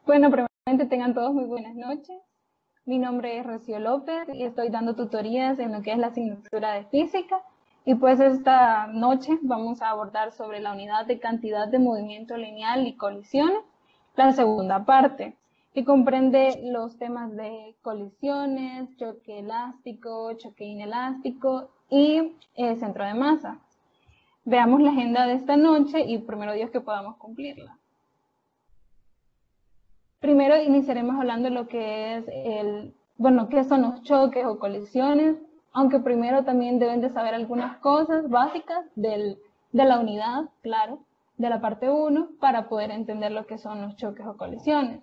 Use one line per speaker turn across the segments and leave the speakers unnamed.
Bueno, primeramente tengan todos muy buenas noches. Mi nombre es Rocío López y estoy dando tutorías en lo que es la asignatura de física. Y pues esta noche vamos a abordar sobre la unidad de cantidad de movimiento lineal y colisiones, la segunda parte, que comprende los temas de colisiones, choque elástico, choque inelástico y centro de masa. Veamos la agenda de esta noche y primero Dios que podamos cumplirla. Primero iniciaremos hablando de lo que es qué son los choques o colisiones, aunque primero también deben de saber algunas cosas básicas de la unidad, claro, de la parte 1, para poder entender lo que son los choques o colisiones.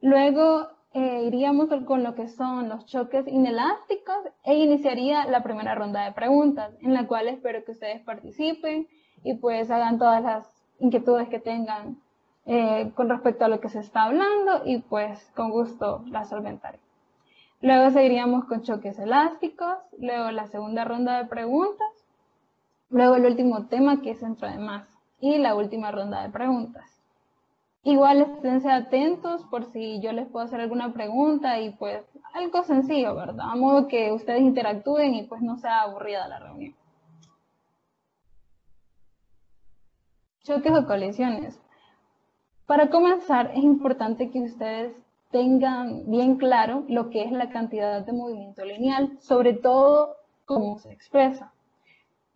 Luego iríamos con lo que son los choques inelásticos e iniciaría la primera ronda de preguntas, en la cual espero que ustedes participen y pues hagan todas las inquietudes que tengan con respecto a lo que se está hablando y pues con gusto las solventaré. Luego seguiríamos con choques elásticos, luego la segunda ronda de preguntas, luego el último tema que es centro de masa y la última ronda de preguntas. Igual esténse atentos por si yo les puedo hacer alguna pregunta y pues algo sencillo, ¿verdad? A modo que ustedes interactúen y pues no sea aburrida la reunión. Choques o colisiones. Para comenzar, es importante que ustedes tengan bien claro lo que es la cantidad de movimiento lineal, sobre todo cómo se expresa.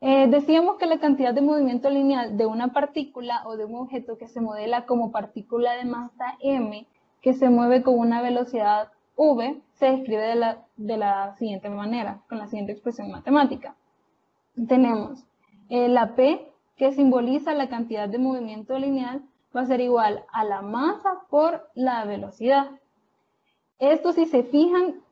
Decíamos que la cantidad de movimiento lineal de una partícula o de un objeto que se modela como partícula de masa m, que se mueve con una velocidad v, se describe de la siguiente manera, con la siguiente expresión matemática. Tenemos la p, que simboliza la cantidad de movimiento lineal, va a ser igual a la masa por la velocidad. Esto, si se fijan,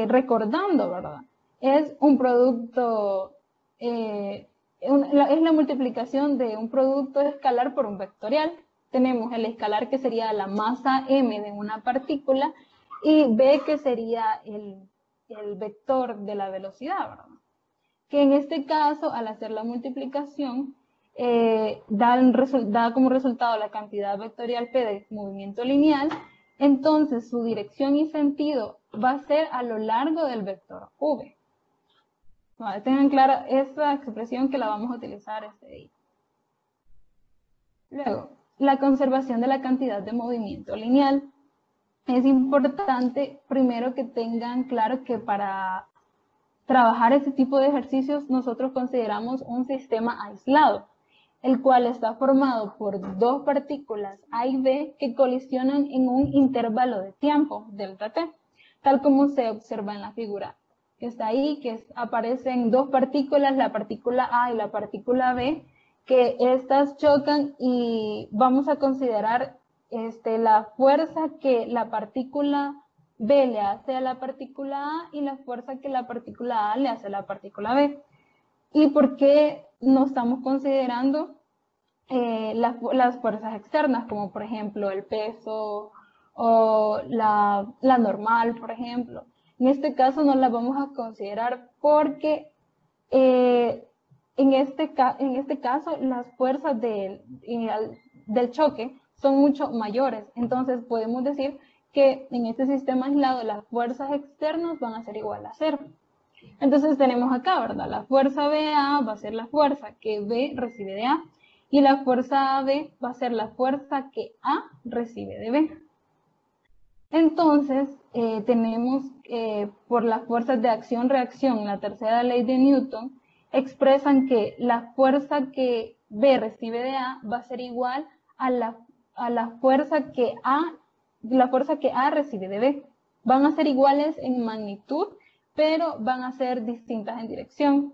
recordando, ¿verdad? Es un producto, es la multiplicación de un producto escalar por un vectorial. Tenemos el escalar que sería la masa m de una partícula y b que sería el vector de la velocidad, ¿verdad? Que en este caso, al hacer la multiplicación, da como resultado la cantidad vectorial P de movimiento lineal, entonces su dirección y sentido va a ser a lo largo del vector V. Vale, tengan clara esta expresión que la vamos a utilizar este día. Luego, la conservación de la cantidad de movimiento lineal. Es importante primero que tengan claro que para trabajar este tipo de ejercicios nosotros consideramos un sistema aislado, el cual está formado por dos partículas A y B que colisionan en un intervalo de tiempo, delta t, tal como se observa en la figura que está ahí, que aparecen dos partículas, la partícula A y la partícula B, que estas chocan y vamos a considerar la fuerza que la partícula B le hace a la partícula A y la fuerza que la partícula A le hace a la partícula B. ¿Y por qué no estamos considerando las fuerzas externas, como por ejemplo el peso o la normal, por ejemplo? En este caso no las vamos a considerar porque en este caso las fuerzas del choque son mucho mayores. Entonces podemos decir que en este sistema aislado las fuerzas externas van a ser igual a 0. Entonces tenemos acá, ¿verdad? La fuerza BA va a ser la fuerza que B recibe de A y la fuerza AB va a ser la fuerza que A recibe de B. Entonces tenemos por las fuerzas de acción-reacción, la tercera ley de Newton, expresan que la fuerza que B recibe de A va a ser igual a la fuerza que A recibe de B. Van a ser iguales en magnitud, pero van a ser distintas en dirección.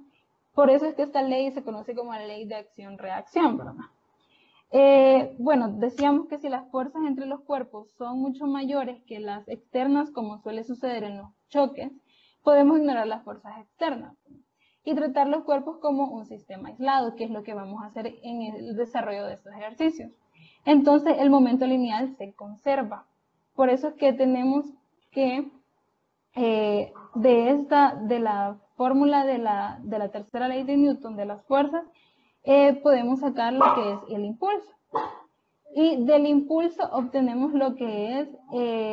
Por eso es que esta ley se conoce como la ley de acción-reacción, ¿verdad? Bueno, decíamos que si las fuerzas entre los cuerpos son mucho mayores que las externas, como suele suceder en los choques, podemos ignorar las fuerzas externas y tratar los cuerpos como un sistema aislado, que es lo que vamos a hacer en el desarrollo de estos ejercicios. Entonces, el momento lineal se conserva. Por eso es que tenemos que, de la fórmula de la tercera ley de Newton de las fuerzas, podemos sacar lo que es el impulso. Y del impulso obtenemos lo que es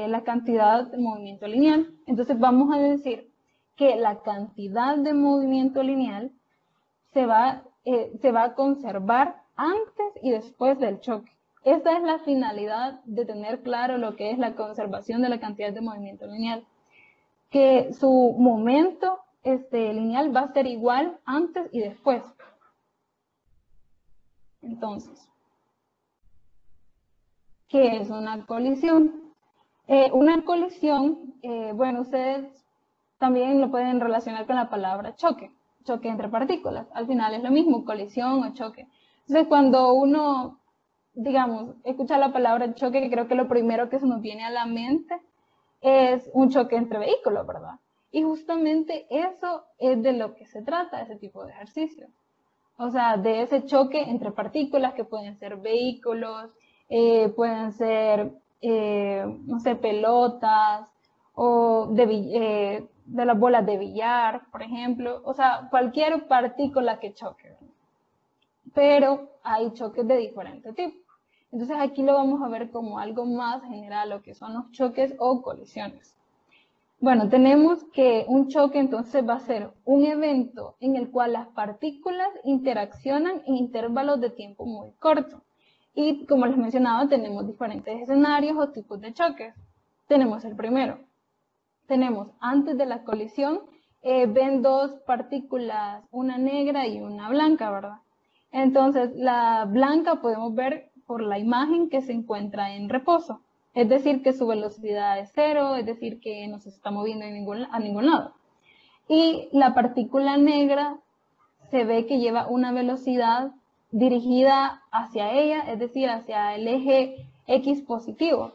la cantidad de movimiento lineal. Entonces vamos a decir que la cantidad de movimiento lineal se va a conservar antes y después del choque. Esta es la finalidad de tener claro lo que es la conservación de la cantidad de movimiento lineal. Que su momento lineal va a ser igual antes y después. Entonces, ¿qué es una colisión? Una colisión, bueno, ustedes también lo pueden relacionar con la palabra choque, choque entre partículas. Al final es lo mismo, colisión o choque. Entonces, cuando uno, digamos, escucha la palabra choque, creo que lo primero que se nos viene a la mente es un choque entre vehículos, ¿verdad? Y justamente eso es de lo que se trata ese tipo de ejercicio. O sea, de ese choque entre partículas que pueden ser vehículos, pueden ser, no sé, pelotas o de las bolas de billar, por ejemplo. O sea, cualquier partícula que choque. Pero hay choques de diferente tipo. Entonces aquí lo vamos a ver como algo más general, lo que son los choques o colisiones. Bueno, tenemos que un choque entonces va a ser un evento en el cual las partículas interaccionan en intervalos de tiempo muy cortos. Y como les mencionaba, tenemos diferentes escenarios o tipos de choques. Tenemos el primero. Tenemos antes de la colisión, ven dos partículas, una negra y una blanca, ¿verdad? Entonces, la blanca podemos ver por la imagen que se encuentra en reposo. Es decir, que su velocidad es cero, es decir, que no se está moviendo a ningún lado. Y la partícula negra se ve que lleva una velocidad dirigida hacia ella, es decir, hacia el eje X positivo.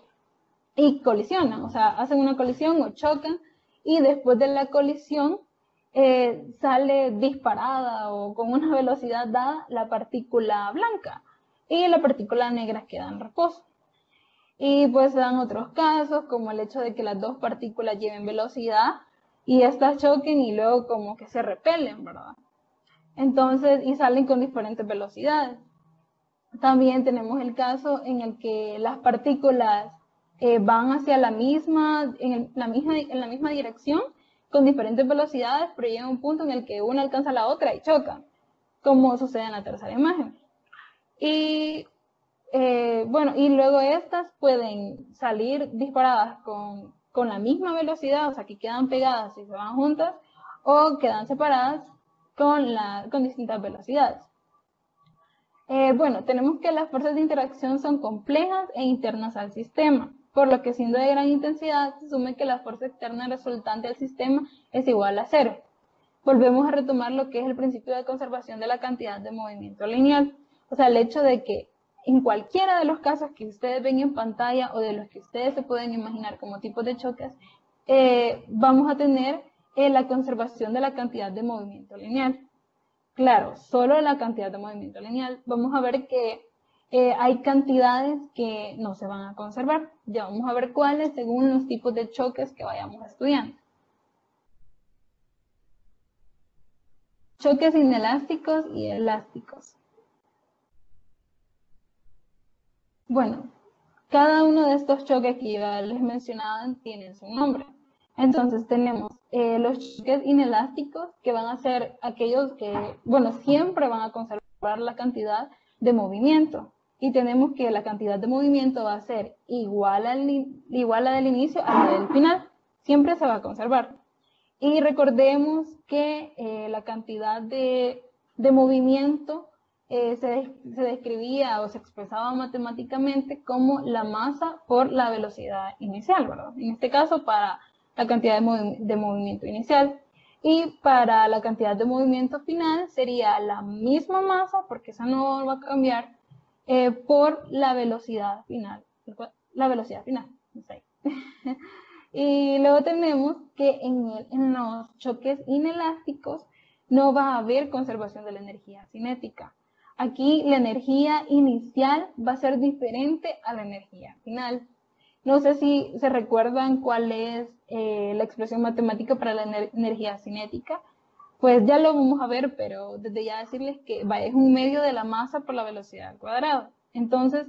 Y colisionan, o sea, hacen una colisión o chocan, y después de la colisión sale disparada o con una velocidad dada la partícula blanca, y la partícula negra queda en reposo. Y pues se dan otros casos, como el hecho de que las dos partículas lleven velocidad y estas choquen y luego como que se repelen, ¿verdad? Entonces, y salen con diferentes velocidades. También tenemos el caso en el que las partículas van hacia en la misma dirección con diferentes velocidades, pero llega un punto en el que una alcanza a la otra y chocan, como sucede en la tercera imagen. Y bueno, y luego estas pueden salir disparadas con la misma velocidad, o sea, que quedan pegadas y se van juntas, o quedan separadas con distintas velocidades. Bueno, tenemos que las fuerzas de interacción son complejas e internas al sistema, por lo que siendo de gran intensidad, se asume que la fuerza externa resultante del sistema es igual a cero. Volvemos a retomar lo que es el principio de conservación de la cantidad de movimiento lineal. O sea, el hecho de que en cualquiera de los casos que ustedes ven en pantalla o de los que ustedes se pueden imaginar como tipos de choques, vamos a tener la conservación de la cantidad de movimiento lineal. Claro, solo la cantidad de movimiento lineal. Vamos a ver que hay cantidades que no se van a conservar. Ya vamos a ver cuáles según los tipos de choques que vayamos estudiando. Choques inelásticos y elásticos. Bueno, cada uno de estos choques que ya les mencionaba tienen su nombre. Entonces tenemos los choques inelásticos, que van a ser aquellos que, bueno, siempre van a conservar la cantidad de movimiento. Y tenemos que la cantidad de movimiento va a ser igual a la del inicio a la del final. Siempre se va a conservar. Y recordemos que la cantidad de movimiento se describía o se expresaba matemáticamente como la masa por la velocidad inicial, ¿verdad? En este caso, para la cantidad de movimiento inicial. Y para la cantidad de movimiento final sería la misma masa, porque esa no va a cambiar, por la velocidad final. La velocidad final, no sé. Y luego tenemos que en los choques inelásticos no va a haber conservación de la energía cinética. Aquí la energía inicial va a ser diferente a la energía final. No sé si se recuerdan cuál es la expresión matemática para la energía cinética. Pues ya lo vamos a ver, pero desde ya decirles que es un medio de la masa por la velocidad al cuadrado. Entonces,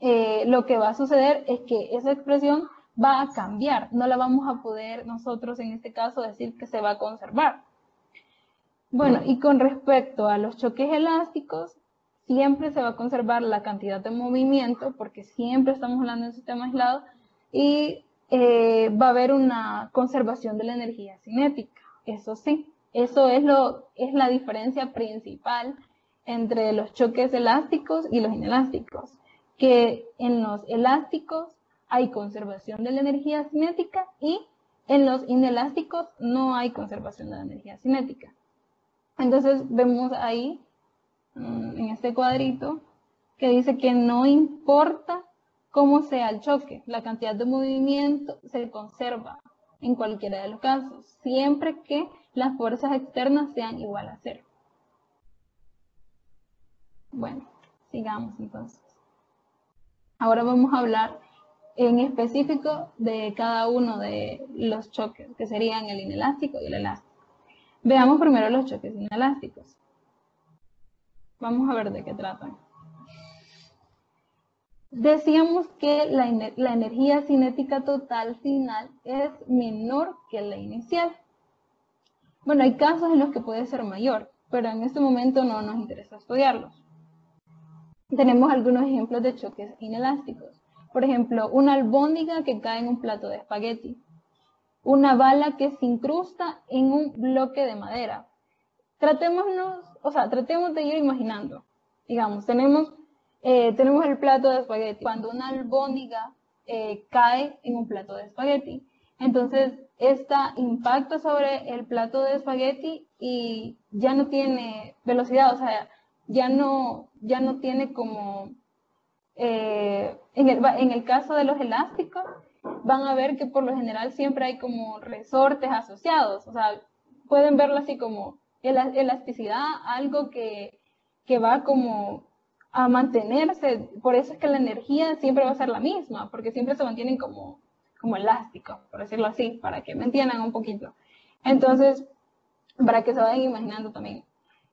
lo que va a suceder es que esa expresión va a cambiar, no la vamos a poder nosotros en este caso decir que se va a conservar. Bueno, y con respecto a los choques elásticos, siempre se va a conservar la cantidad de movimiento, porque siempre estamos hablando de un sistema aislado, y va a haber una conservación de la energía cinética. Eso sí, eso es la diferencia principal entre los choques elásticos y los inelásticos, que en los elásticos hay conservación de la energía cinética y en los inelásticos no hay conservación de la energía cinética. Entonces vemos ahí, en este cuadrito, que dice que no importa cómo sea el choque, la cantidad de movimiento se conserva en cualquiera de los casos, siempre que las fuerzas externas sean igual a cero. Bueno, sigamos entonces. Ahora vamos a hablar en específico de cada uno de los choques, que serían el inelástico y el elástico. Veamos primero los choques inelásticos. Vamos a ver de qué tratan. Decíamos que la energía cinética total final es menor que la inicial. Bueno, hay casos en los que puede ser mayor, pero en este momento no nos interesa estudiarlos. Tenemos algunos ejemplos de choques inelásticos. Por ejemplo, una albóndiga que cae en un plato de espagueti. Una bala que se incrusta en un bloque de madera. Tratemos de ir imaginando. Digamos, tenemos el plato de espagueti. Cuando una albóndiga cae en un plato de espagueti, entonces esta impacta sobre el plato de espagueti y ya no tiene velocidad, o sea, ya no tiene como, en el caso de los elásticos, van a ver que por lo general siempre hay como resortes asociados, o sea, pueden verlo así como elasticidad, algo que va como a mantenerse, por eso es que la energía siempre va a ser la misma, porque siempre se mantienen como elásticos, por decirlo así, para que me entiendan un poquito. Entonces, para que se vayan imaginando también.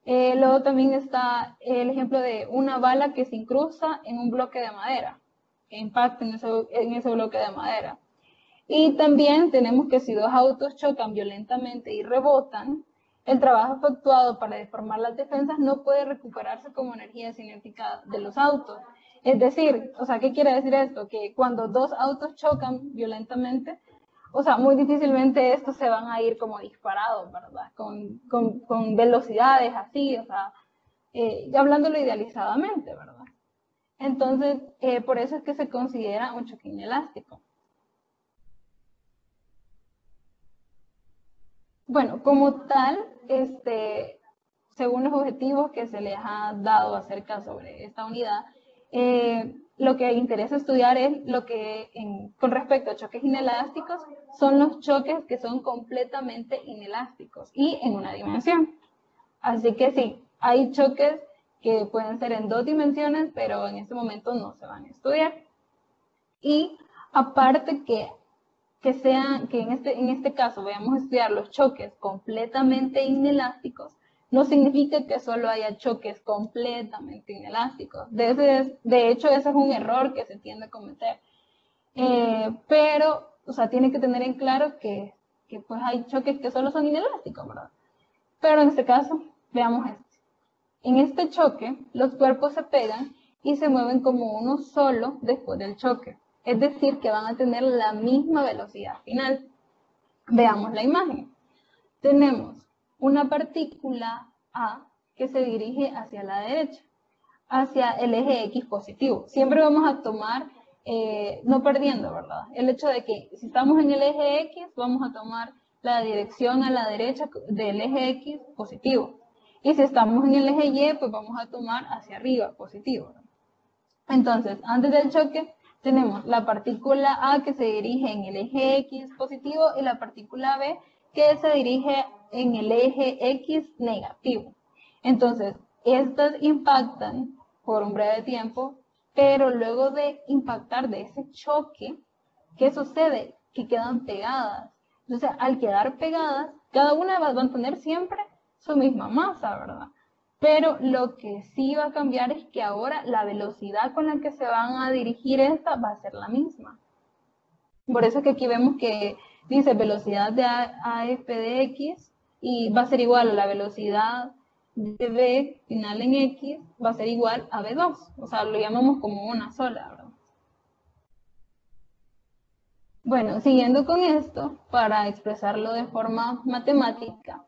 Luego también está el ejemplo de una bala que se incrusta en un bloque de madera, que impacta en ese bloque de madera. Y también tenemos que si dos autos chocan violentamente y rebotan, el trabajo efectuado para deformar las defensas no puede recuperarse como energía cinética de los autos. Es decir, o sea, ¿qué quiere decir esto? Que cuando dos autos chocan violentamente, o sea, muy difícilmente estos se van a ir como disparados, ¿verdad? Con velocidades así, o sea, hablándolo idealizadamente, ¿verdad? Entonces, por eso es que se considera un choque inelástico. Bueno, como tal, según los objetivos que se les ha dado acerca sobre esta unidad, lo que interesa estudiar es lo que, con respecto a choques inelásticos, son los choques que son completamente inelásticos y en una dimensión. Así que sí, hay choques que pueden ser en dos dimensiones, pero en este momento no se van a estudiar. Y aparte que en este caso vayamos a estudiar los choques completamente inelásticos, no significa que solo haya choques completamente inelásticos. De hecho, ese es un error que se tiende a cometer. Pero, o sea, tiene que tener en claro que pues hay choques que solo son inelásticos, ¿verdad? Pero en este caso, veamos esto. En este choque, los cuerpos se pegan y se mueven como uno solo después del choque. Es decir, que van a tener la misma velocidad final. Veamos la imagen. Tenemos una partícula A que se dirige hacia la derecha, hacia el eje X positivo. Siempre vamos a tomar, no perdiendo, ¿verdad? El hecho de que si estamos en el eje X, vamos a tomar la dirección a la derecha del eje X positivo. Y si estamos en el eje Y, pues vamos a tomar hacia arriba positivo, ¿verdad? Entonces, antes del choque, tenemos la partícula A que se dirige en el eje X positivo y la partícula B que se dirige en el eje X negativo. Entonces, estas impactan por un breve tiempo, pero luego de impactar de ese choque, ¿qué sucede? Que quedan pegadas. Entonces, al quedar pegadas, cada una va a tener siempre su misma masa, ¿verdad? pero lo que sí va a cambiar es que ahora la velocidad con la que se van a dirigir esta va a ser la misma. Por eso es que aquí vemos que dice velocidad de AF de X y va a ser igual a la velocidad de B final en X, va a ser igual a B2. O sea, lo llamamos como una sola, ¿verdad? Bueno, siguiendo con esto, para expresarlo de forma matemática,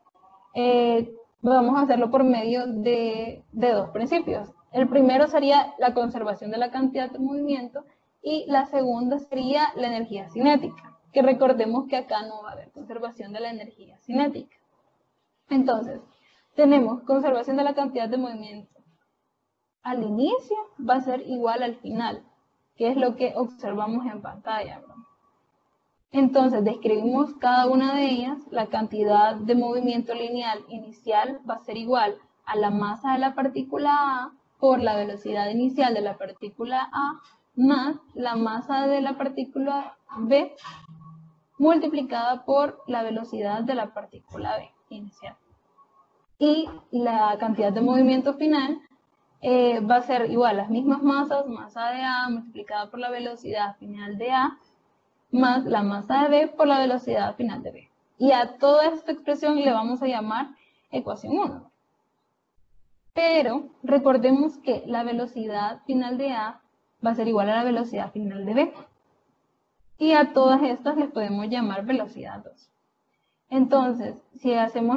vamos a hacerlo por medio de dos principios. El primero sería la conservación de la cantidad de movimiento y la segunda sería la energía cinética, que recordemos que acá no va a haber conservación de la energía cinética. Entonces, tenemos conservación de la cantidad de movimiento. Al inicio va a ser igual al final, que es lo que observamos en pantalla, ¿verdad? Entonces, describimos cada una de ellas. La cantidad de movimiento lineal inicial va a ser igual a la masa de la partícula A por la velocidad inicial de la partícula A más la masa de la partícula B multiplicada por la velocidad de la partícula B inicial. Y la cantidad de movimiento final va a ser igual a las mismas masas, masa de A multiplicada por la velocidad final de A más la masa de B por la velocidad final de B. Y a toda esta expresión le vamos a llamar ecuación 1. Pero recordemos que la velocidad final de A va a ser igual a la velocidad final de B. Y a todas estas les podemos llamar velocidad 2. Entonces, si hacemos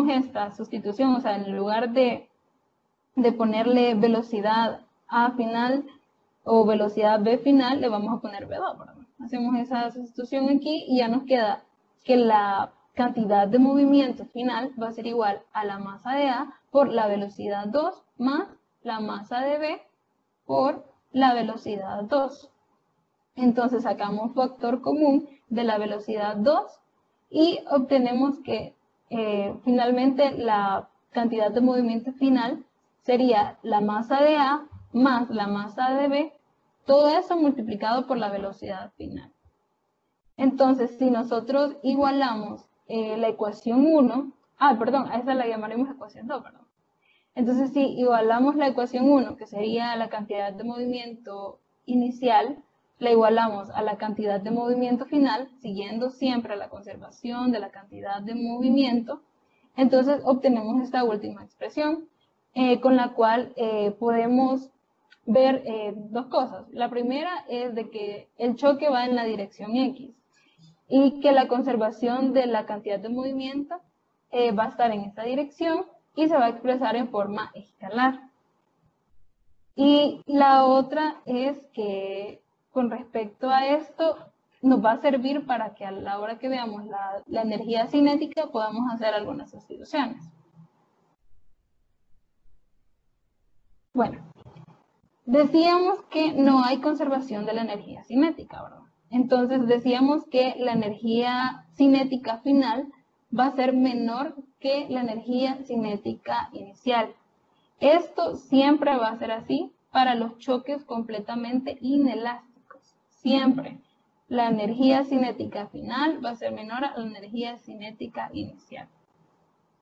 esta sustitución, o sea, en lugar de ponerle velocidad A final o velocidad B final, le vamos a poner B2, ¿verdad? Hacemos esa sustitución aquí y ya nos queda que la cantidad de movimiento final va a ser igual a la masa de A por la velocidad 2 más la masa de B por la velocidad 2. Entonces sacamos factor común de la velocidad 2 y obtenemos que finalmente la cantidad de movimiento final sería la masa de A más la masa de B, todo eso multiplicado por la velocidad final. Entonces, si nosotros igualamos la ecuación 1, perdón, a esa la llamaremos ecuación 2, perdón. Entonces, si igualamos la ecuación 1, que sería la cantidad de movimiento inicial, la igualamos a la cantidad de movimiento final, siguiendo siempre la conservación de la cantidad de movimiento, entonces obtenemos esta última expresión, con la cual podemos ver dos cosas. La primera es de que el choque va en la dirección X y que la conservación de la cantidad de movimiento va a estar en esta dirección y se va a expresar en forma escalar. Y la otra es que con respecto a esto nos va a servir para que a la hora que veamos la energía cinética podamos hacer algunas sustituciones. Bueno, decíamos que no hay conservación de la energía cinética, ¿verdad? Entonces decíamos que la energía cinética final va a ser menor que la energía cinética inicial. Esto siempre va a ser así para los choques completamente inelásticos. Siempre la energía cinética final va a ser menor a la energía cinética inicial.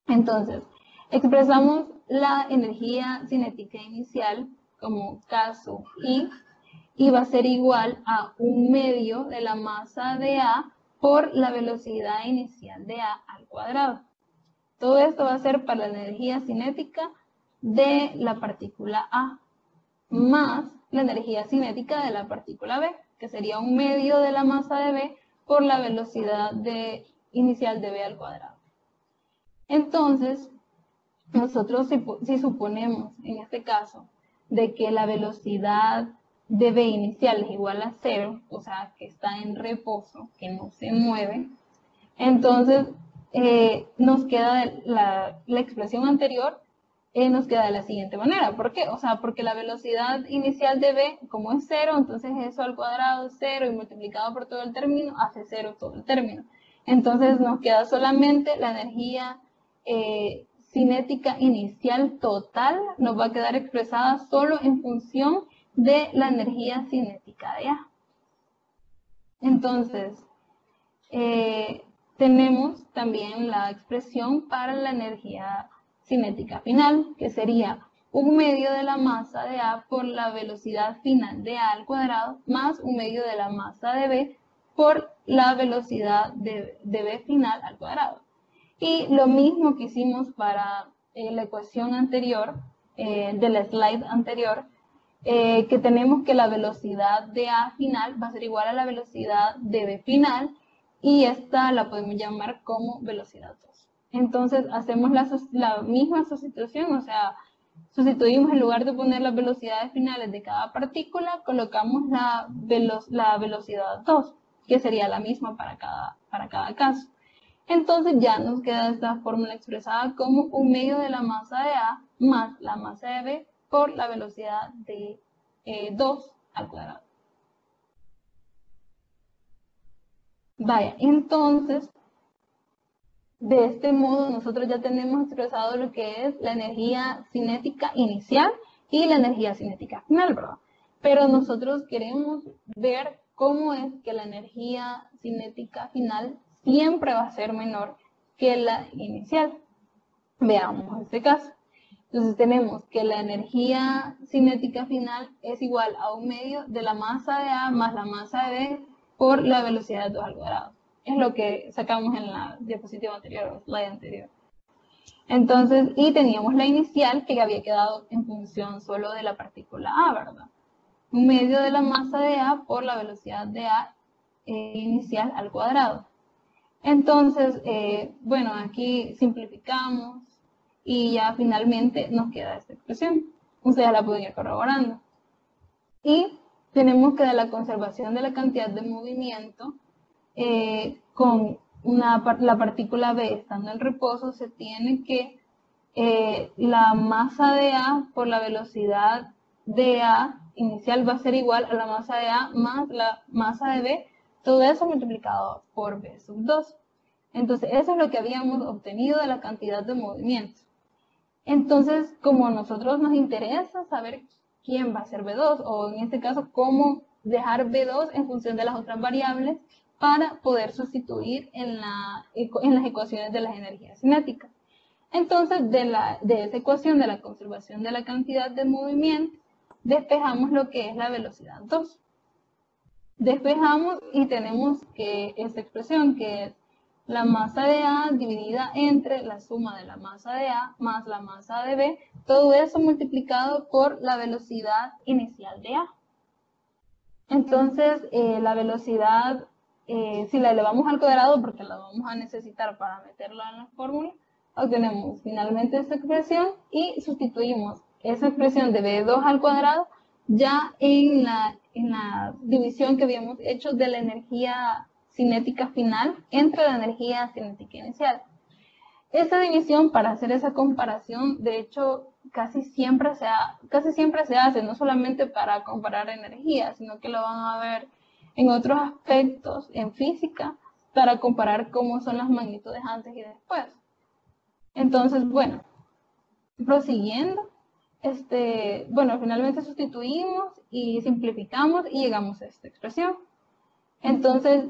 Entonces, expresamos la energía cinética inicial como K sub I y va a ser igual a 1/2 de la masa de A por la velocidad inicial de A al cuadrado. Todo esto va a ser para la energía cinética de la partícula A más la energía cinética de la partícula B, que sería 1/2 de la masa de B por la velocidad inicial de B al cuadrado. Entonces, nosotros si suponemos en este caso de que la velocidad de B inicial es igual a 0, o sea, que está en reposo, que no se mueve, entonces nos queda la expresión anterior, nos queda de la siguiente manera. ¿Por qué? O sea, porque la velocidad inicial de B, como es 0, entonces eso al cuadrado es 0 y multiplicado por todo el término hace 0 todo el término. Entonces nos queda solamente la energía cinética inicial total, nos va a quedar expresada solo en función de la energía cinética de A. Entonces, tenemos también la expresión para la energía cinética final, que sería 1/2 de la masa de A por la velocidad final de A al cuadrado, más 1/2 de la masa de B por la velocidad de B final al cuadrado. Y lo mismo que hicimos para la ecuación anterior, de la slide anterior, que tenemos que la velocidad de A final va a ser igual a la velocidad de B final, y esta la podemos llamar como velocidad 2. Entonces hacemos la misma sustitución, o sea, sustituimos en lugar de poner las velocidades finales de cada partícula, colocamos la velocidad 2, que sería la misma para cada caso. Entonces ya nos queda esta fórmula expresada como 1/2 de la masa de A más la masa de B por la velocidad de 2 al cuadrado. Vaya, entonces, de este modo nosotros ya tenemos expresado lo que es la energía cinética inicial y la energía cinética final, ¿verdad? Pero nosotros queremos ver cómo es que la energía cinética final siempre va a ser menor que la inicial. Veamos este caso. Entonces tenemos que la energía cinética final es igual a 1/2 de la masa de A más la masa de B por la velocidad de 2 al cuadrado. Es lo que sacamos en la diapositiva anterior, o slide anterior. Entonces, y teníamos la inicial que había quedado en función solo de la partícula A, ¿verdad? 1/2 de la masa de A por la velocidad de A inicial al cuadrado. Entonces, bueno, aquí simplificamos y ya finalmente nos queda esta expresión. Ustedes la pueden ir corroborando. Y tenemos que de la conservación de la cantidad de movimiento, con la partícula B estando en reposo, se tiene que la masa de A por la velocidad de A inicial va a ser igual a la masa de A más la masa de B, todo eso multiplicado por B sub 2. Entonces, eso es lo que habíamos obtenido de la cantidad de movimiento. Entonces, como a nosotros nos interesa saber quién va a ser B2, o en este caso, cómo dejar B2 en función de las otras variables para poder sustituir en las ecuaciones de las energías cinéticas. Entonces, de esa ecuación de la conservación de la cantidad de movimiento, despejamos lo que es la velocidad 2. Despejamos y tenemos que esta expresión, que es la masa de A dividida entre la suma de la masa de A más la masa de B, todo eso multiplicado por la velocidad inicial de A. Entonces, la velocidad, si la elevamos al cuadrado, porque la vamos a necesitar para meterla en la fórmula, obtenemos finalmente esta expresión y sustituimos esa expresión de B2 al cuadrado ya en la división que habíamos hecho de la energía cinética final entre la energía cinética inicial. Esta división, para hacer esa comparación, de hecho, casi siempre se hace, no solamente para comparar energía, sino que lo van a ver en otros aspectos, en física, para comparar cómo son las magnitudes antes y después. Entonces, bueno, prosiguiendo, bueno, finalmente sustituimos y simplificamos y llegamos a esta expresión. Entonces,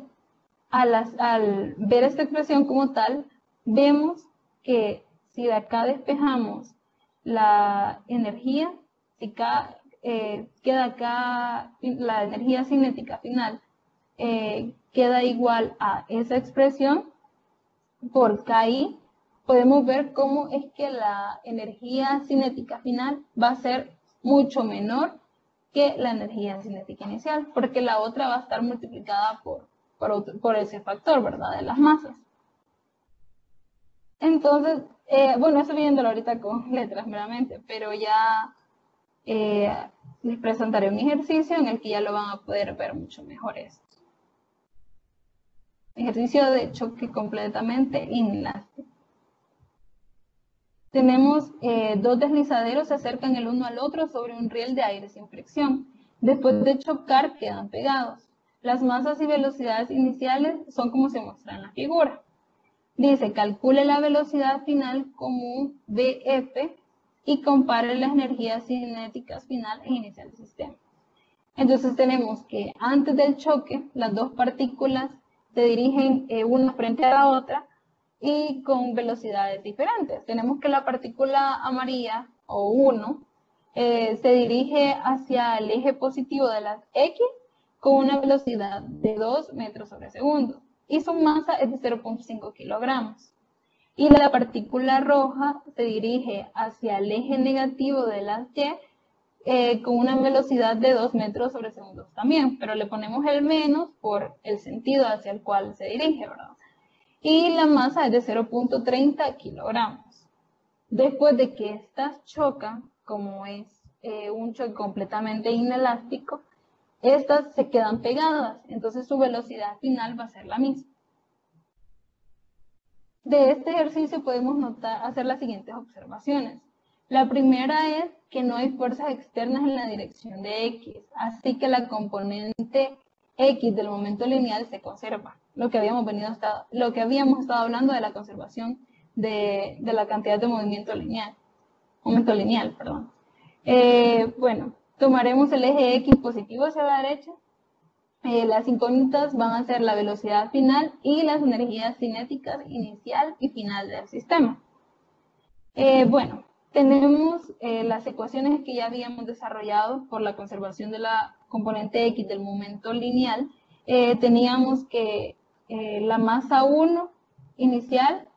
al ver esta expresión como tal, vemos que si de acá despejamos la energía, si queda acá la energía cinética final, queda igual a esa expresión por KI, podemos ver cómo es que la energía cinética final va a ser mucho menor que la energía cinética inicial, porque la otra va a estar multiplicada por ese factor, ¿verdad? De las masas. Entonces, bueno, eso viéndolo ahorita con letras meramente, pero ya les presentaré un ejercicio en el que ya lo van a poder ver mucho mejor esto. Ejercicio de choque completamente inelástico. Tenemos dos deslizaderos, se acercan el uno al otro sobre un riel de aire sin fricción. Después de chocar, quedan pegados. Las masas y velocidades iniciales son como se muestra en la figura. Dice, calcule la velocidad final como BF y compare las energías cinéticas final e inicial del sistema. Entonces tenemos que antes del choque, las dos partículas se dirigen una frente a la otra y con velocidades diferentes. Tenemos que la partícula amarilla, o 1, se dirige hacia el eje positivo de las X con una velocidad de 2 metros sobre segundo y su masa es de 0.5 kilogramos. Y la partícula roja se dirige hacia el eje negativo de las Y con una velocidad de 2 metros sobre segundo también, pero le ponemos el menos por el sentido hacia el cual se dirige, ¿verdad? Y la masa es de 0.30 kilogramos. Después de que estas chocan, como es un choque completamente inelástico, estas se quedan pegadas, entonces su velocidad final va a ser la misma. De este ejercicio podemos hacer las siguientes observaciones. La primera es que no hay fuerzas externas en la dirección de X, así que la componente X del momento lineal se conserva, lo que habíamos estado hablando de la conservación de la cantidad de momento lineal. Bueno, tomaremos el eje X positivo hacia la derecha. Las incógnitas van a ser la velocidad final y las energías cinéticas inicial y final del sistema. Bueno, tenemos las ecuaciones que ya habíamos desarrollado por la conservación de la componente X del momento lineal. Teníamos que la masa 1 inicial,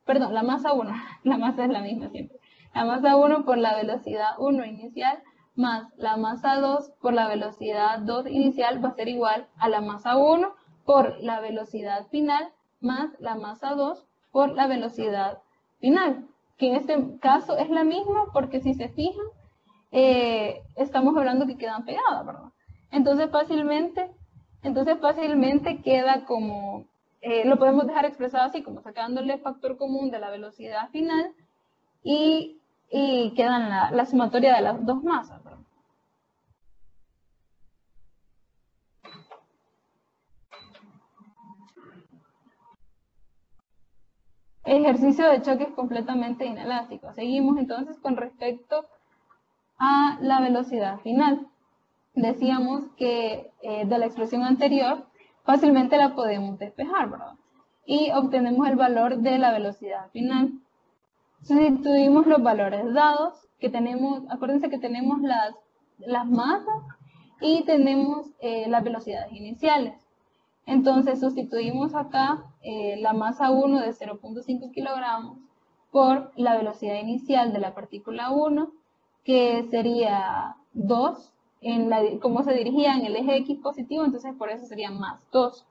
perdón, la masa 1, la masa es la misma siempre. La masa 1 por la velocidad 1 inicial más la masa 2 por la velocidad 2 inicial va a ser igual a la masa 1 por la velocidad final más la masa 2 por la velocidad final, que en este caso es la misma porque si se fijan, estamos hablando que quedan pegadas, ¿verdad? Entonces fácilmente queda como, lo podemos dejar expresado así, como sacándole factor común de la velocidad final y quedan la sumatoria de las dos masas, ¿verdad? Ejercicio de choque es completamente inelástico. Seguimos entonces con respecto a la velocidad final. Decíamos que de la expresión anterior fácilmente la podemos despejar, ¿verdad? Y obtenemos el valor de la velocidad final. Sustituimos los valores dados, que tenemos, acuérdense que tenemos las masas y tenemos las velocidades iniciales. Entonces sustituimos acá la masa 1 de 0.5 kilogramos por la velocidad inicial de la partícula 1, que sería 2, como se dirigía en el eje X positivo, entonces por eso sería más 2.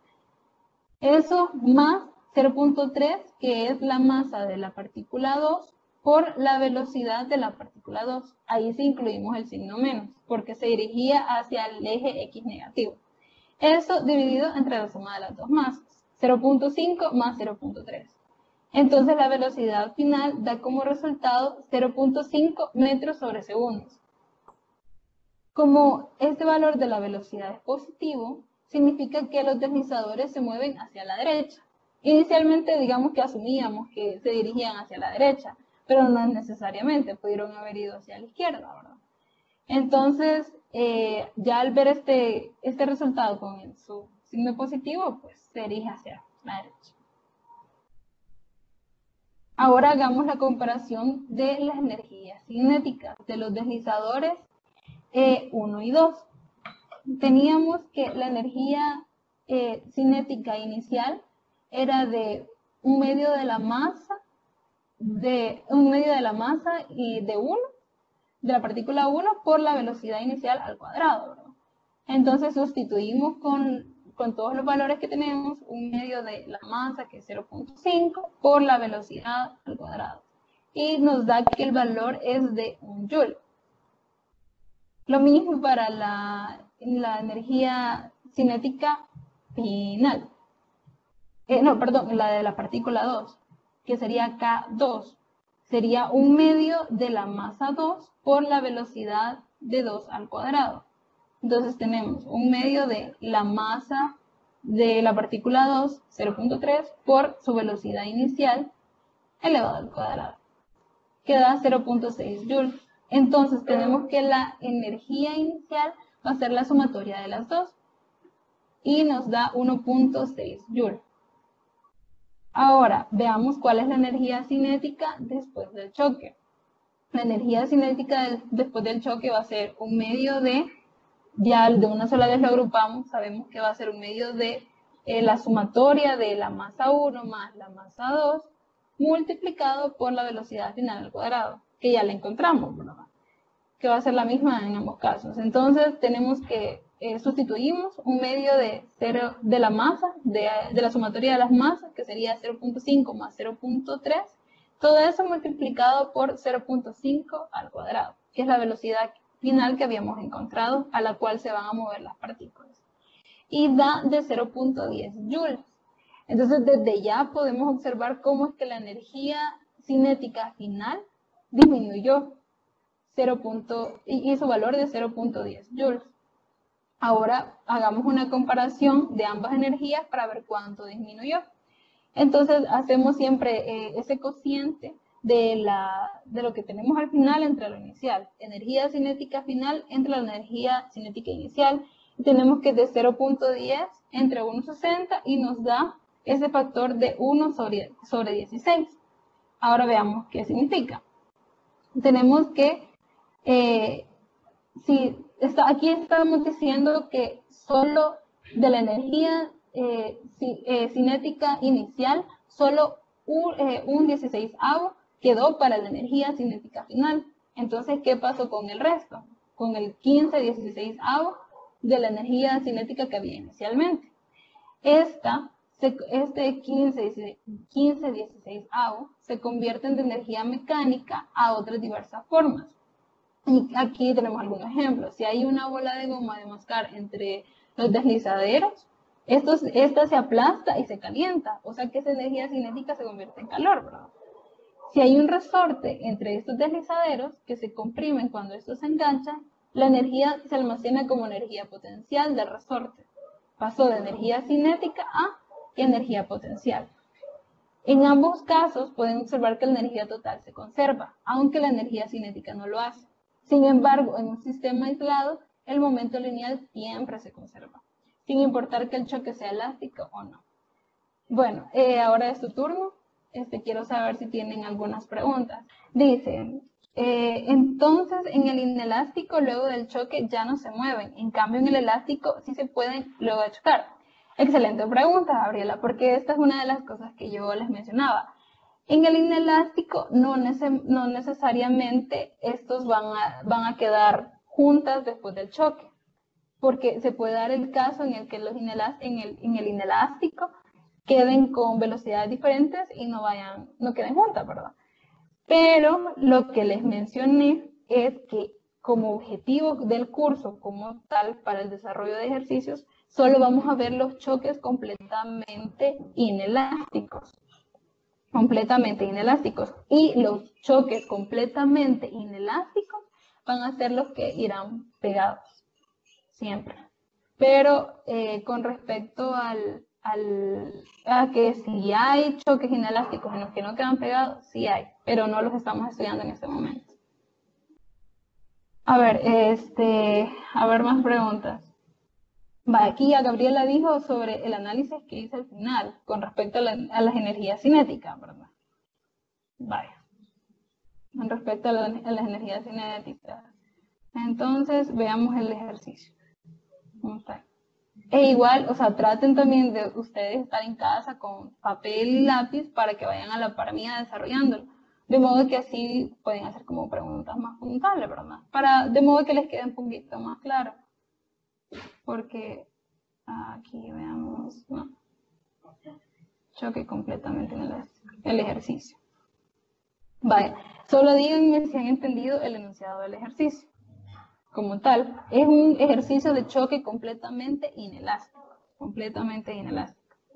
Eso más 0.3, que es la masa de la partícula 2, por la velocidad de la partícula 2. Ahí sí incluimos el signo menos, porque se dirigía hacia el eje X negativo. Eso dividido entre la suma de las dos masas, 0.5 más 0.3. Entonces la velocidad final da como resultado 0.5 metros sobre segundos. Como este valor de la velocidad es positivo, significa que los deslizadores se mueven hacia la derecha. Inicialmente digamos que asumíamos que se dirigían hacia la derecha, pero no necesariamente, pudieron haber ido hacia la izquierda, ¿verdad? Entonces, ya al ver este resultado con su signo positivo, pues se dirige hacia la derecha. Ahora hagamos la comparación de las energías cinéticas de los deslizadores 1 y 2. Teníamos que la energía cinética inicial era de un medio de la masa y de 1, de la partícula 1 por la velocidad inicial al cuadrado, ¿verdad? Entonces sustituimos con todos los valores que tenemos un medio de la masa, que es 0.5, por la velocidad al cuadrado. Y nos da que el valor es de 1 joule. Lo mismo para la energía cinética final. La de la partícula 2, que sería K2. Sería un medio de la masa 2 por la velocidad de 2 al cuadrado. Entonces tenemos un medio de la masa de la partícula 2, 0.3, por su velocidad inicial elevado al cuadrado, que da 0.6 joules. Entonces tenemos que la energía inicial va a ser la sumatoria de las dos y nos da 1.6 joules. Ahora, veamos cuál es la energía cinética después del choque. La energía cinética después del choque va a ser un medio de, ya de una sola vez lo agrupamos, sabemos que va a ser un medio de la sumatoria de la masa 1 más la masa 2 multiplicado por la velocidad final al cuadrado, que ya la encontramos, ¿verdad? Que va a ser la misma en ambos casos. Entonces tenemos que sustituimos un medio de, de la masa, de la sumatoria de las masas, que sería 0.5 más 0.3, todo eso multiplicado por 0.5 al cuadrado, que es la velocidad final que habíamos encontrado, a la cual se van a mover las partículas. Y da de 0.10 joules. Entonces desde ya podemos observar cómo es que la energía cinética final disminuyó y su valor de 0.10 joules. Ahora hagamos una comparación de ambas energías para ver cuánto disminuyó. Entonces hacemos siempre ese cociente de lo que tenemos al final entre lo inicial. Energía cinética final entre la energía cinética inicial. Y tenemos que de 0.10 entre 1,60 y nos da ese factor de 1 sobre 16. Ahora veamos qué significa. Tenemos que aquí estamos diciendo que solo de la energía cinética inicial, solo un 16avo quedó para la energía cinética final. Entonces, ¿qué pasó con el resto? Con el 15/16avo de la energía cinética que había inicialmente. Este 15/16avo se convierte en energía mecánica a otras diversas formas. Y aquí tenemos algunos ejemplos. Si hay una bola de goma de mascar entre los deslizaderos, esta se aplasta y se calienta, o sea que esa energía cinética se convierte en calor, ¿verdad? Si hay un resorte entre estos deslizaderos que se comprimen cuando estos se enganchan, la energía se almacena como energía potencial del resorte. Pasó de energía cinética a energía potencial. En ambos casos pueden observar que la energía total se conserva, aunque la energía cinética no lo hace. Sin embargo, en un sistema aislado, el momento lineal siempre se conserva, sin importar que el choque sea elástico o no. Bueno, ahora es tu turno. Quiero saber si tienen algunas preguntas. Dice, entonces en el inelástico luego del choque ya no se mueven. En cambio en el elástico sí se pueden luego de chocar. Excelente pregunta, Gabriela, porque esta es una de las cosas que yo les mencionaba. En el inelástico no necesariamente estos van a quedar juntas después del choque, porque se puede dar el caso en el que en el inelástico queden con velocidades diferentes y no queden juntas, ¿verdad? Pero lo que les mencioné es que como objetivo del curso como tal para el desarrollo de ejercicios, solo vamos a ver los choques completamente inelásticos. Y los choques completamente inelásticos van a ser los que irán pegados, siempre. Pero con respecto a que si hay choques inelásticos en los que no quedan pegados, sí hay, pero no los estamos estudiando en este momento. A ver, más preguntas. Aquí a Gabriela dijo sobre el análisis que hice al final con respecto a las energías cinéticas, ¿verdad? Vaya. Con respecto a las energías cinéticas. Entonces, veamos el ejercicio. ¿Cómo está? E igual, o sea, traten también de ustedes estar en casa con papel y lápiz para que vayan a la par mía desarrollándolo. De modo que así pueden hacer como preguntas más puntuales, ¿verdad? De modo que les quede un poquito más claro. Porque aquí veamos, no. Choque completamente en el ejercicio. Vaya, solo díganme si han entendido el enunciado del ejercicio. Como tal, es un ejercicio de choque completamente inelástico.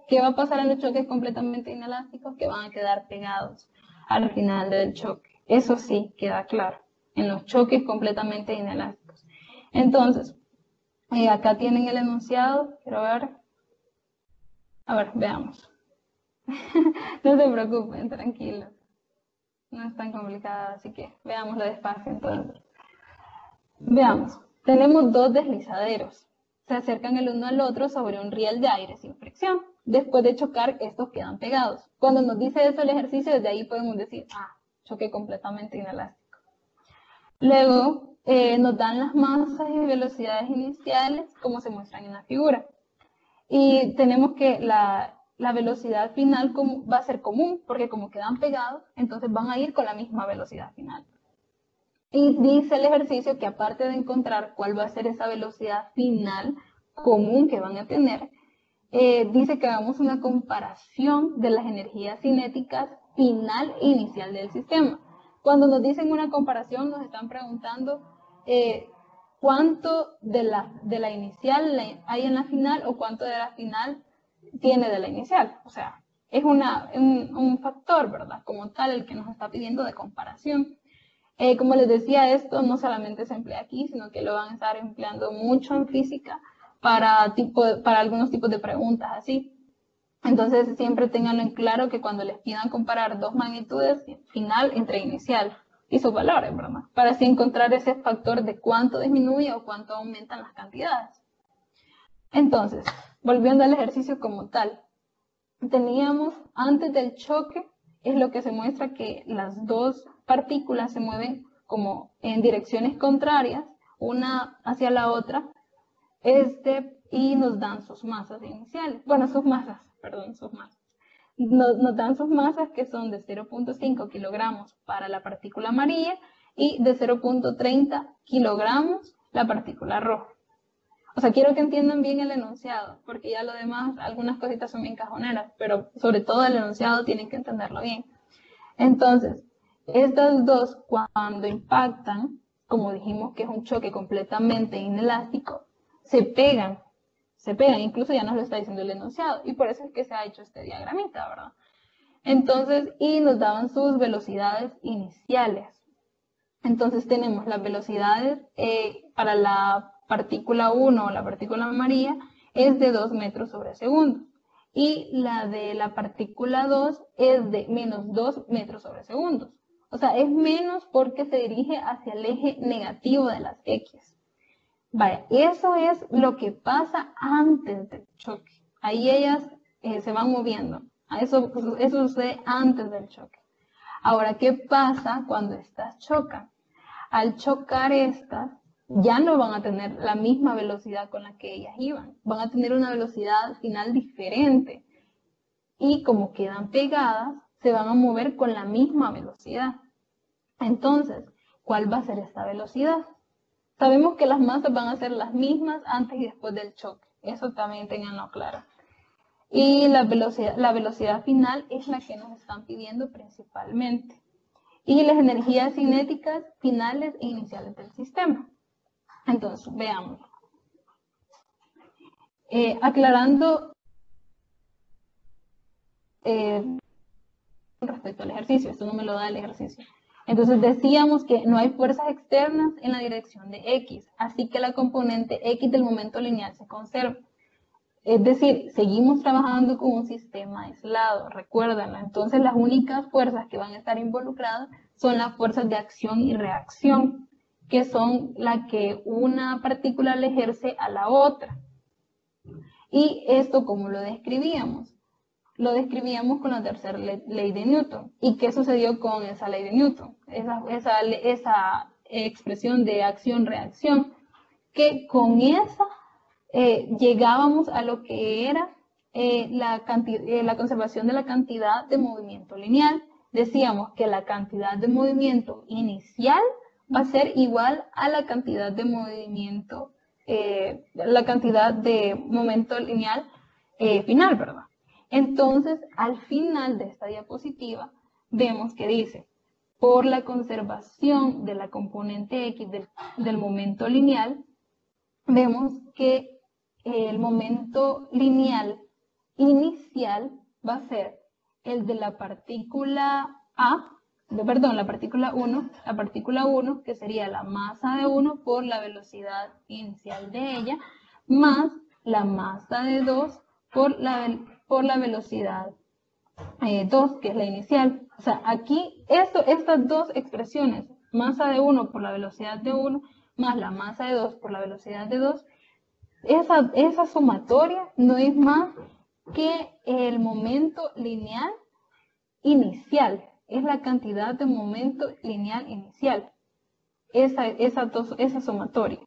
¿Qué va a pasar en los choques completamente inelásticos? Que van a quedar pegados al final del choque. Eso sí, queda claro, en los choques completamente inelásticos. Entonces, acá tienen el enunciado, quiero ver. A ver, veamos. No se preocupen, tranquilos. No es tan complicado, así que veámoslo despacio entonces. Veamos, tenemos dos deslizaderos. Se acercan el uno al otro sobre un riel de aire sin fricción. dirección. Después de chocar, estos quedan pegados. Cuando nos dice eso el ejercicio, desde ahí podemos decir, choque completamente inelástico. Luego, nos dan las masas y velocidades iniciales, como se muestran en la figura. Y tenemos que la velocidad final va a ser común, porque como quedan pegados, entonces van a ir con la misma velocidad final. Y dice el ejercicio que aparte de encontrar cuál va a ser esa velocidad final común que van a tener, dice que hagamos una comparación de las energías cinéticas final e inicial del sistema. Cuando nos dicen una comparación, nos están preguntando cuánto de la inicial hay en la final o cuánto de la final tiene de la inicial. O sea, es un factor, ¿verdad? Como tal, el que nos está pidiendo de comparación. Como les decía, esto no solamente se emplea aquí, sino que lo van a estar empleando mucho en física para algunos tipos de preguntas así. Entonces, siempre tenganlo en claro que cuando les pidan comparar dos magnitudes, final entre inicial y sus valores, ¿verdad? Para así encontrar ese factor de cuánto disminuye o cuánto aumentan las cantidades. Entonces, volviendo al ejercicio como tal, teníamos antes del choque, es lo que se muestra que las dos partículas se mueven como en direcciones contrarias, una hacia la otra, y nos dan sus masas iniciales. Bueno, sus masas. Nos dan sus masas que son de 0.5 kilogramos para la partícula amarilla y de 0.30 kilogramos la partícula roja. O sea, quiero que entiendan bien el enunciado, porque ya lo demás, algunas cositas son bien cajoneras, pero sobre todo el enunciado tienen que entenderlo bien. Entonces, estas dos cuando impactan, como dijimos que es un choque completamente inelástico, se pegan, incluso ya nos lo está diciendo el enunciado, y por eso es que se ha hecho este diagramita, ¿verdad? Entonces, y nos daban sus velocidades iniciales. Entonces tenemos las velocidades para la partícula 1 o la partícula amarilla es de 2 metros sobre segundo. Y la de la partícula 2 es de menos 2 metros sobre segundo. O sea, es menos porque se dirige hacia el eje negativo de las X. Vaya, eso es lo que pasa antes del choque. Ahí ellas se van moviendo. Eso sucede antes del choque. Ahora, ¿qué pasa cuando estas chocan? Al chocar estas, ya no van a tener la misma velocidad con la que ellas iban. Van a tener una velocidad final diferente. Y como quedan pegadas, se van a mover con la misma velocidad. Entonces, ¿cuál va a ser esta velocidad? Sabemos que las masas van a ser las mismas antes y después del choque. Eso también tenganlo claro. Y la velocidad final es la que nos están pidiendo principalmente. Y las energías cinéticas finales e iniciales del sistema. Entonces, veamos. Aclarando respecto al ejercicio, esto no me lo da el ejercicio. Entonces decíamos que no hay fuerzas externas en la dirección de X, así que la componente X del momento lineal se conserva. Es decir, seguimos trabajando con un sistema aislado, recuérdenlo. Entonces las únicas fuerzas que van a estar involucradas son las fuerzas de acción y reacción, que son las que una partícula le ejerce a la otra. Y esto, ¿cómo lo describíamos? Lo describíamos con la tercera ley de Newton. ¿Y qué sucedió con esa ley de Newton? Esa expresión de acción-reacción, que con esa llegábamos a lo que era la conservación de la cantidad de movimiento lineal. Decíamos que la cantidad de movimiento inicial va a ser igual a la cantidad de movimiento, lineal final, ¿verdad? Entonces, al final de esta diapositiva, vemos que dice, por la conservación de la componente X del momento lineal, vemos que el momento lineal inicial va a ser el de la partícula la partícula 1, que sería la masa de 1 por la velocidad inicial de ella, más la masa de 2 por la velocidad 2, que es la inicial. O sea, aquí estas dos expresiones, masa de 1 por la velocidad de 1, más la masa de 2 por la velocidad de 2, esa sumatoria no es más que el momento lineal inicial, es la cantidad de momento lineal inicial, esa sumatoria.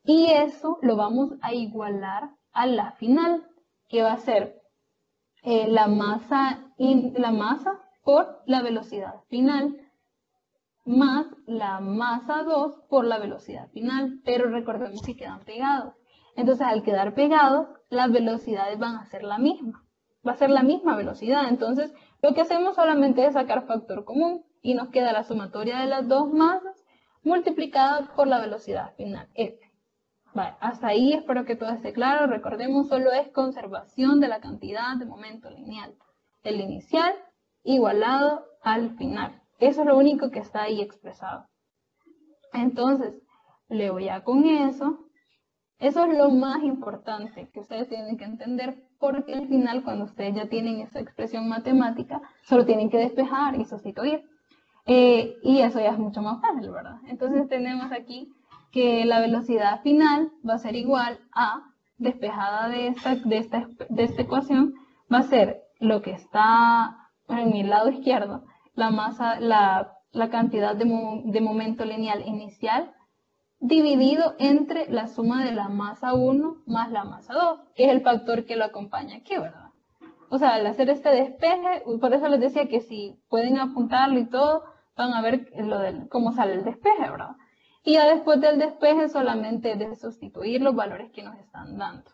Y eso lo vamos a igualar a la final, que va a ser la masa por la velocidad final, más la masa 2 por la velocidad final, pero recordemos que quedan pegados. Entonces, al quedar pegados, las velocidades van a ser la misma. Va a ser la misma velocidad. Entonces, lo que hacemos solamente es sacar factor común y nos queda la sumatoria de las dos masas multiplicada por la velocidad final, F. Vale, hasta ahí espero que todo esté claro. Recordemos, solo es conservación de la cantidad de momento lineal. El inicial igualado al final. Eso es lo único que está ahí expresado. Entonces, leo ya con eso. Eso es lo más importante que ustedes tienen que entender, porque al final, cuando ustedes ya tienen esa expresión matemática, solo tienen que despejar y sustituir. Y eso ya es mucho más fácil, ¿verdad? Entonces tenemos aquí que la velocidad final va a ser igual a, despejada de esta ecuación, va a ser lo que está en mi lado izquierdo, la cantidad de momento lineal inicial, dividido entre la suma de la masa 1 más la masa 2, que es el factor que lo acompaña aquí, ¿verdad? O sea, al hacer este despeje, por eso les decía que si pueden apuntarlo y todo, van a ver cómo sale el despeje, ¿verdad? Y ya después del despeje solamente de sustituir los valores que nos están dando,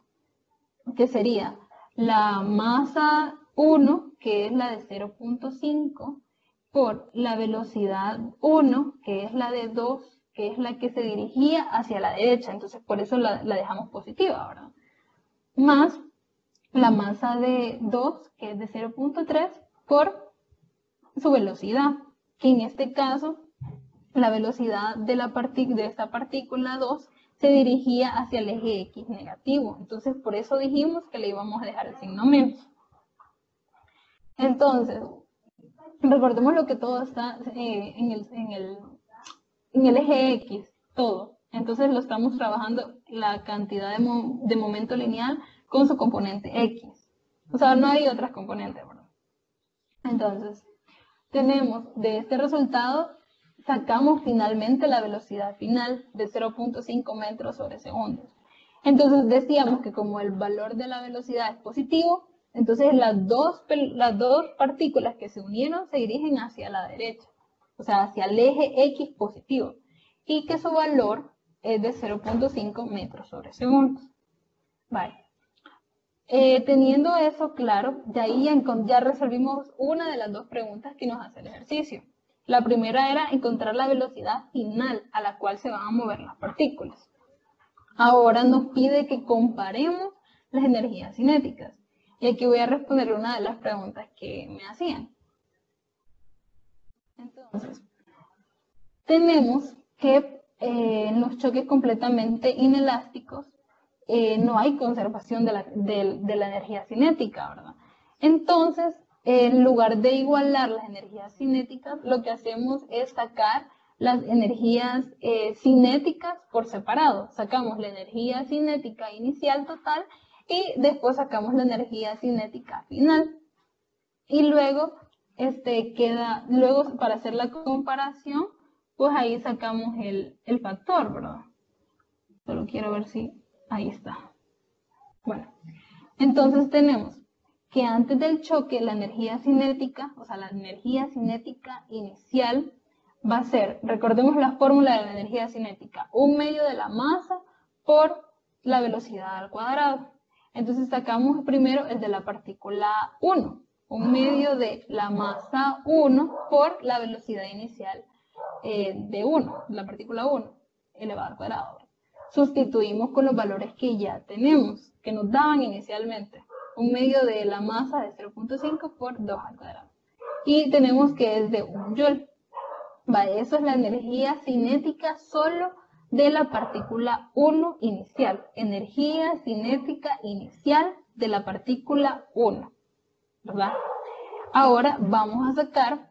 que sería la masa 1, que es la de 0.5, por la velocidad 1, que es la de 2, que es la que se dirigía hacia la derecha, entonces por eso la dejamos positiva, ¿verdad? Más la masa de 2, que es de 0.3, por su velocidad, que en este caso, la velocidad de esta partícula 2 se dirigía hacia el eje X negativo. Entonces, por eso dijimos que le íbamos a dejar el signo menos. Entonces, recordemos lo que todo está en el eje X, todo. Entonces, lo estamos trabajando la cantidad de momento lineal con su componente X. O sea, no hay otras componentes, ¿verdad? Entonces, tenemos de este resultado, sacamos finalmente la velocidad final de 0.5 metros sobre segundos. Entonces decíamos que como el valor de la velocidad es positivo, entonces las dos partículas que se unieron se dirigen hacia la derecha, o sea, hacia el eje X positivo, y que su valor es de 0.5 metros sobre segundos. Vale. Teniendo eso claro, de ahí ya resolvimos una de las dos preguntas que nos hace el ejercicio. La primera era encontrar la velocidad final a la cual se van a mover las partículas. Ahora nos pide que comparemos las energías cinéticas. Y aquí voy a responder una de las preguntas que me hacían. Entonces, tenemos que en los choques completamente inelásticos, no hay conservación de la energía cinética, ¿verdad? Entonces, en lugar de igualar las energías cinéticas, lo que hacemos es sacar las energías cinéticas por separado. Sacamos la energía cinética inicial total y después sacamos la energía cinética final. Y luego, luego para hacer la comparación, pues ahí sacamos el factor, ¿verdad? Solo quiero ver si... Ahí está. Bueno, entonces tenemos que antes del choque la energía cinética, o sea, la energía cinética inicial va a ser, recordemos la fórmula de la energía cinética, 1/2 de la masa por la velocidad al cuadrado. Entonces sacamos primero el de la partícula 1, 1/2 de la masa 1 por la velocidad inicial de 1, la partícula 1, elevado al cuadrado. Sustituimos con los valores que ya tenemos, que nos daban inicialmente. 1/2 de la masa de 0.5 por 2 al cuadrado. Y tenemos que es de 1 joule. Vale, eso es la energía cinética solo de la partícula 1 inicial. Energía cinética inicial de la partícula 1. ¿Verdad? Ahora vamos a sacar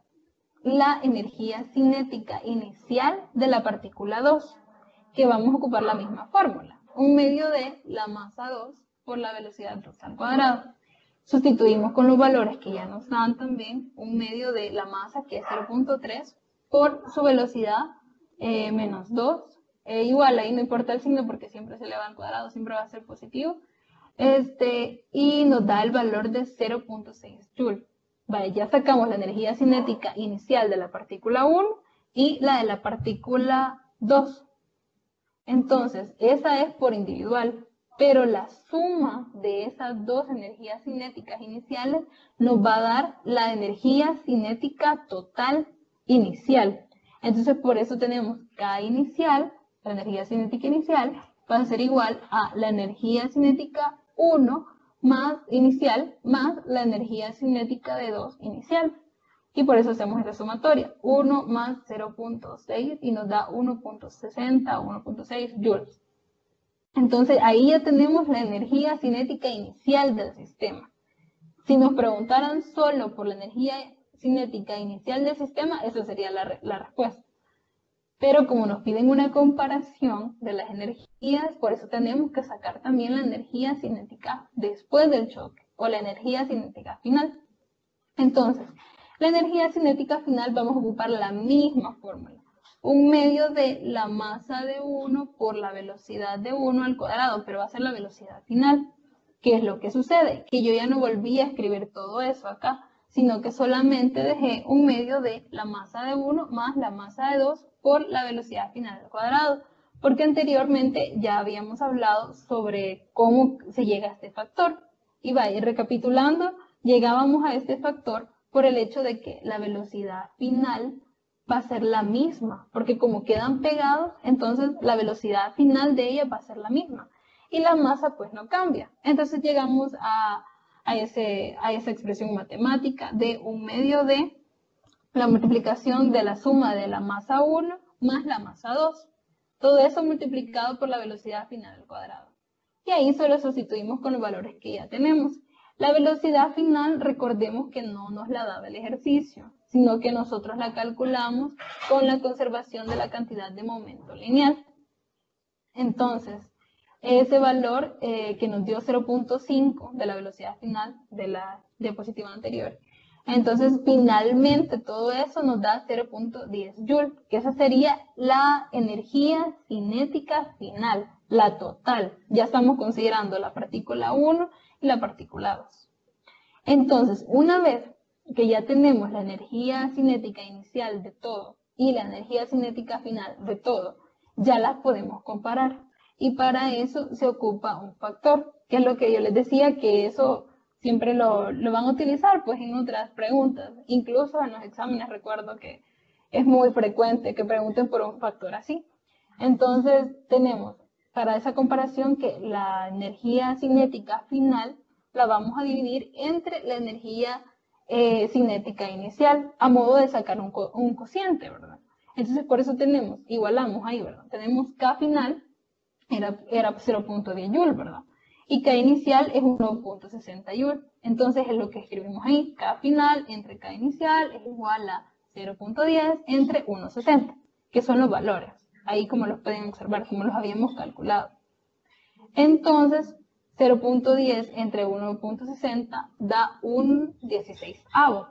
la energía cinética inicial de la partícula 2. Que vamos a ocupar la misma fórmula, 1/2 de la masa 2 por la velocidad 2 al cuadrado. sustituimos con los valores que ya nos dan también un medio de la masa, que es 0.3, por su velocidad, menos 2. Igual, ahí no importa el signo porque siempre se eleva al cuadrado, siempre va a ser positivo. Y nos da el valor de 0.6 Joule. Vale, ya sacamos la energía cinética inicial de la partícula 1 y la de la partícula 2. Entonces, esa es por individual, pero la suma de esas dos energías cinéticas iniciales nos va a dar la energía cinética total inicial. Entonces, por eso tenemos K inicial, la energía cinética inicial, va a ser igual a la energía cinética 1 más inicial más la energía cinética de 2 inicial. Y por eso hacemos esta sumatoria, 1 más 0.6 y nos da 1.60 o 1.6 joules. Entonces ahí ya tenemos la energía cinética inicial del sistema. Si nos preguntaran solo por la energía cinética inicial del sistema, esa sería la respuesta. Pero como nos piden una comparación de las energías, por eso tenemos que sacar también la energía cinética después del choque, o la energía cinética final. Entonces, la energía cinética final vamos a ocupar la misma fórmula. Un medio de la masa de 1 por la velocidad de 1 al cuadrado, pero va a ser la velocidad final. ¿Qué es lo que sucede? Que yo ya no volví a escribir todo eso acá, sino que solamente dejé un medio de la masa de 1 más la masa de 2 por la velocidad final al cuadrado, porque anteriormente ya habíamos hablado sobre cómo se llega a este factor. Y vaya, recapitulando, llegábamos a este factor por el hecho de que la velocidad final va a ser la misma, porque como quedan pegados, entonces la velocidad final de ella va a ser la misma. Y la masa pues no cambia. Entonces llegamos a esa expresión matemática de un medio de la multiplicación de la suma de la masa 1 más la masa 2. Todo eso multiplicado por la velocidad final al cuadrado. Y ahí solo sustituimos con los valores que ya tenemos. La velocidad final, recordemos que no nos la daba el ejercicio, sino que nosotros la calculamos con la conservación de la cantidad de momento lineal. Entonces, ese valor que nos dio 0.5 de la velocidad final de la diapositiva anterior. Entonces, finalmente todo eso nos da 0.10 Joule, que esa sería la energía cinética final, la total. Ya estamos considerando la partícula 1 y la partícula 2. Entonces, una vez que ya tenemos la energía cinética inicial de todo y la energía cinética final de todo, ya las podemos comparar. Y para eso se ocupa un factor, que es lo que yo les decía, que eso siempre lo van a utilizar pues en otras preguntas. Incluso en los exámenes recuerdo que es muy frecuente que pregunten por un factor así. Entonces tenemos para esa comparación que la energía cinética final la vamos a dividir entre la energía cinética inicial, a modo de sacar un cociente, ¿verdad? Entonces por eso igualamos ahí, ¿verdad? Tenemos K final, era 0.10 Joule, ¿verdad? Y K inicial es 1.60 Joule. Entonces es lo que escribimos ahí, K final entre K inicial es igual a 0.10 entre 1.60, que son los valores. Ahí como los pueden observar, como los habíamos calculado. Entonces, 0.10 entre 1.60 da un 16avo.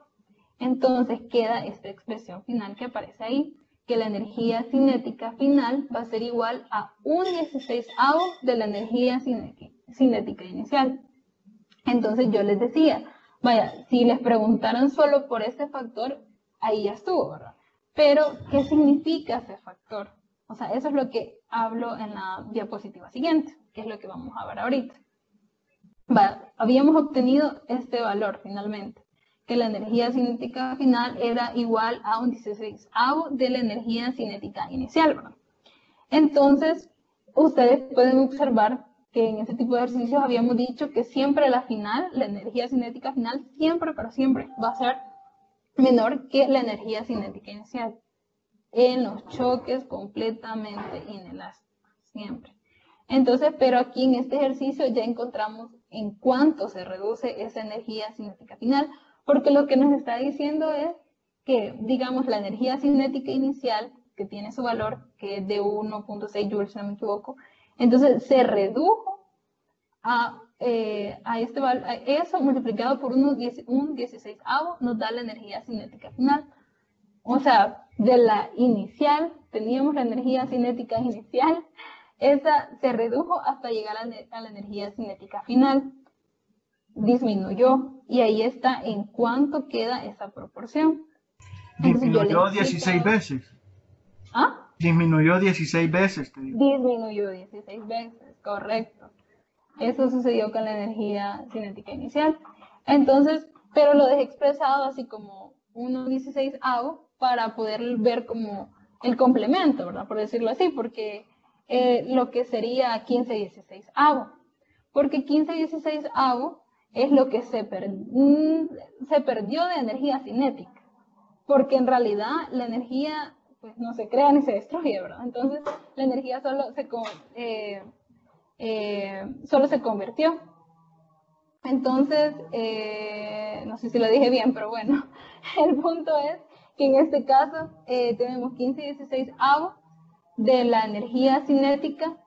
Entonces queda esta expresión final que aparece ahí, que la energía cinética final va a ser igual a un 16avo de la energía cinética inicial. Entonces yo les decía, vaya, si les preguntaran solo por este factor, ahí ya estuvo, ¿verdad? Pero, ¿qué significa ese factor? O sea, eso es lo que hablo en la diapositiva siguiente, que es lo que vamos a ver ahorita. Habíamos obtenido este valor finalmente, que la energía cinética final era igual a un 16avo de la energía cinética inicial, ¿verdad? Entonces, ustedes pueden observar que en este tipo de ejercicios habíamos dicho que siempre la energía cinética final, siempre, pero siempre va a ser menor que la energía cinética inicial. En los choques completamente inelásticos, siempre. Entonces, pero aquí en este ejercicio ya encontramos en cuánto se reduce esa energía cinética final, porque lo que nos está diciendo es que, digamos, la energía cinética inicial, que tiene su valor, que es de 1.6 joules, si no me equivoco, entonces se redujo a a eso multiplicado por un 16avo nos da la energía cinética final. O sea, de la inicial, teníamos la energía cinética inicial, esa se redujo hasta llegar a la energía cinética final. Disminuyó, y ahí está en cuánto queda esa proporción. Entonces,
Disminuyó 16 veces.
¿Ah?
Disminuyó 16 veces, te digo.
Disminuyó 16 veces, correcto. Eso sucedió con la energía cinética inicial. Entonces, pero lo dejé expresado así como 1/16avo para poder ver como el complemento, ¿verdad? Por decirlo así, porque lo que sería 15/16avo. Porque 15/16avo es lo que se perdió de energía cinética. Porque en realidad la energía pues no se crea ni se destruye, ¿verdad? Entonces la energía solo se convirtió. Entonces, no sé si lo dije bien, pero bueno, el punto es que en este caso tenemos 15/16avo de la energía cinética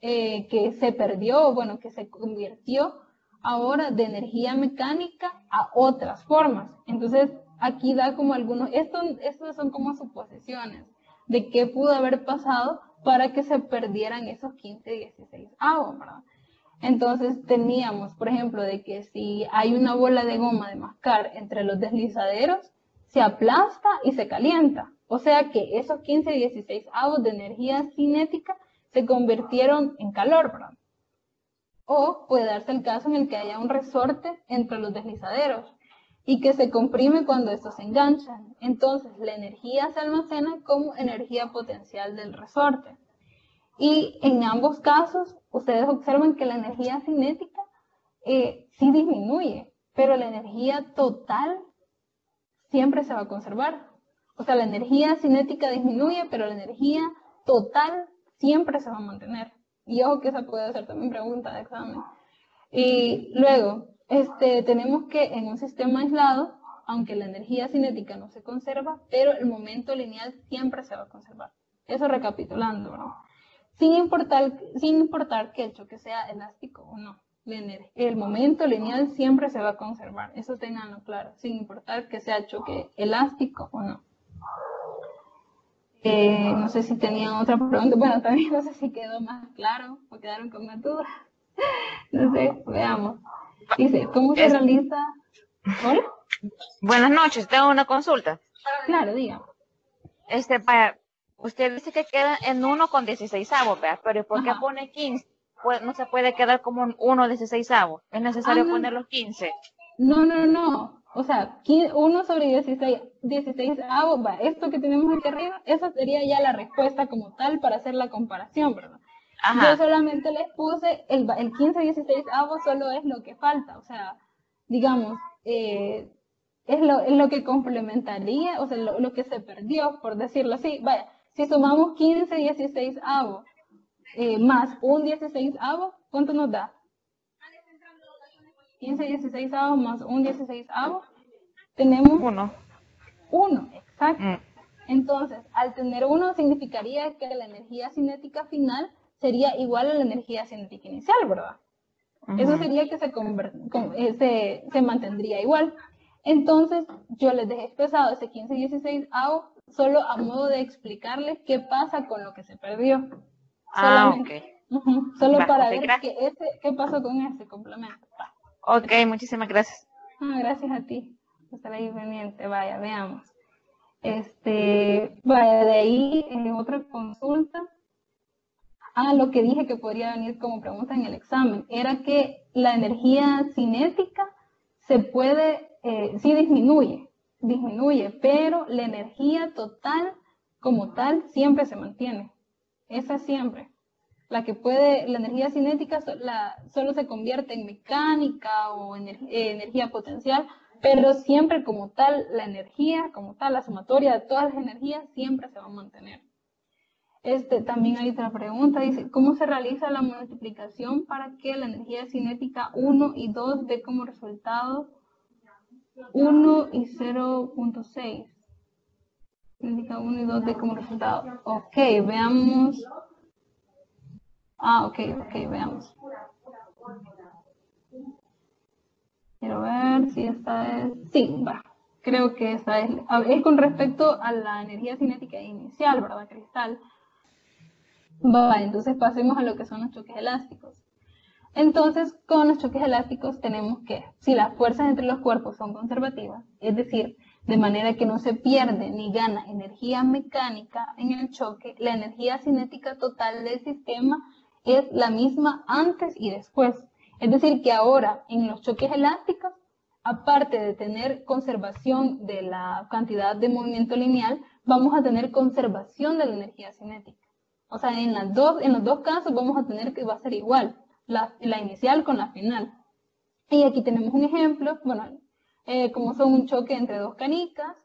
que se perdió, bueno, que se convirtió ahora de energía mecánica a otras formas. Entonces, aquí da como algunos, estos son como suposiciones de qué pudo haber pasado para que se perdieran esos 15/16avos, ¿verdad? Entonces teníamos, por ejemplo, de que si hay una bola de goma de mascar entre los deslizaderos, se aplasta y se calienta. O sea que esos 15/16avos de energía cinética se convirtieron en calor, ¿verdad? O puede darse el caso en el que haya un resorte entre los deslizaderos y que se comprime cuando estos se enganchan. Entonces la energía se almacena como energía potencial del resorte. Y en ambos casos, ustedes observan que la energía cinética sí disminuye, pero la energía total siempre se va a conservar. O sea, la energía cinética disminuye, pero la energía total siempre se va a mantener. Y ojo que esa puede ser también pregunta de examen. Y luego, tenemos que en un sistema aislado, aunque la energía cinética no se conserva, pero el momento lineal siempre se va a conservar. Eso recapitulando, ¿no? Sin importar que el choque sea elástico o no. El momento lineal siempre se va a conservar. Eso tenganlo claro, sin importar que sea choque elástico o no. No sé si tenían otra pregunta. Bueno, también no sé si quedó más claro o quedaron con más dudas. No sé, veamos. Dice, ¿cómo se realiza? ¿Hola?
Buenas noches, tengo una consulta.
Claro, diga.
Usted dice que queda en 1/16avos, ¿verdad? Pero ¿por qué pone 15? No se puede quedar como en 1/16avos. ¿Es necesario poner los 15?
No. O sea, 1/16avos, va, esto que tenemos aquí arriba, esa sería ya la respuesta como tal para hacer la comparación, ¿verdad?
Ajá.
Yo solamente les puse el 15/16avos, solo es lo que falta, o sea, digamos, es lo que complementaría, o sea, lo que se perdió, por decirlo así. Vaya, si sumamos 15/16avos más un 16avo, ¿cuánto nos da? 15/16avos más un 16avo, tenemos 1, exacto. Entonces, al tener 1 significaría que la energía cinética final sería igual a la energía cinética inicial, ¿verdad? Eso sería que se mantendría igual. Entonces, yo les dejé expresado ese 15/16avo solo a modo de explicarles qué pasa con lo que se perdió. Solamente. Solo para ver qué pasó con ese complemento.
Ok, muchísimas gracias.
Gracias a ti. Estar ahí pendiente. Vaya, veamos. Vaya, de ahí otra consulta. Lo que dije que podría venir como pregunta en el examen era que la energía cinética sí disminuye, pero la energía total como tal siempre se mantiene. Esa siempre. La energía cinética solo se convierte en mecánica o energía potencial, pero siempre como tal, la energía, como tal, la sumatoria de todas las energías siempre se va a mantener. También hay otra pregunta, dice, ¿cómo se realiza la multiplicación para que la energía cinética 1 y 2 dé como resultado 1 y 0.6? Cinética 1 y 2 dé como resultado. Ok, veamos. Ok, veamos. si esta es, sí, va, creo que esta es con respecto a la energía cinética inicial, ¿verdad, Cristal? Va, entonces pasemos a lo que son los choques elásticos. Entonces, con los choques elásticos tenemos que, si las fuerzas entre los cuerpos son conservativas, es decir, de manera que no se pierde ni gana energía mecánica en el choque, la energía cinética total del sistema es la misma antes y después. Es decir, que ahora en los choques elásticos, aparte de tener conservación de la cantidad de movimiento lineal, vamos a tener conservación de la energía cinética. O sea, en los dos casos vamos a tener que va a ser igual. La inicial con la final. Y aquí tenemos un ejemplo, bueno, como son un choque entre dos canicas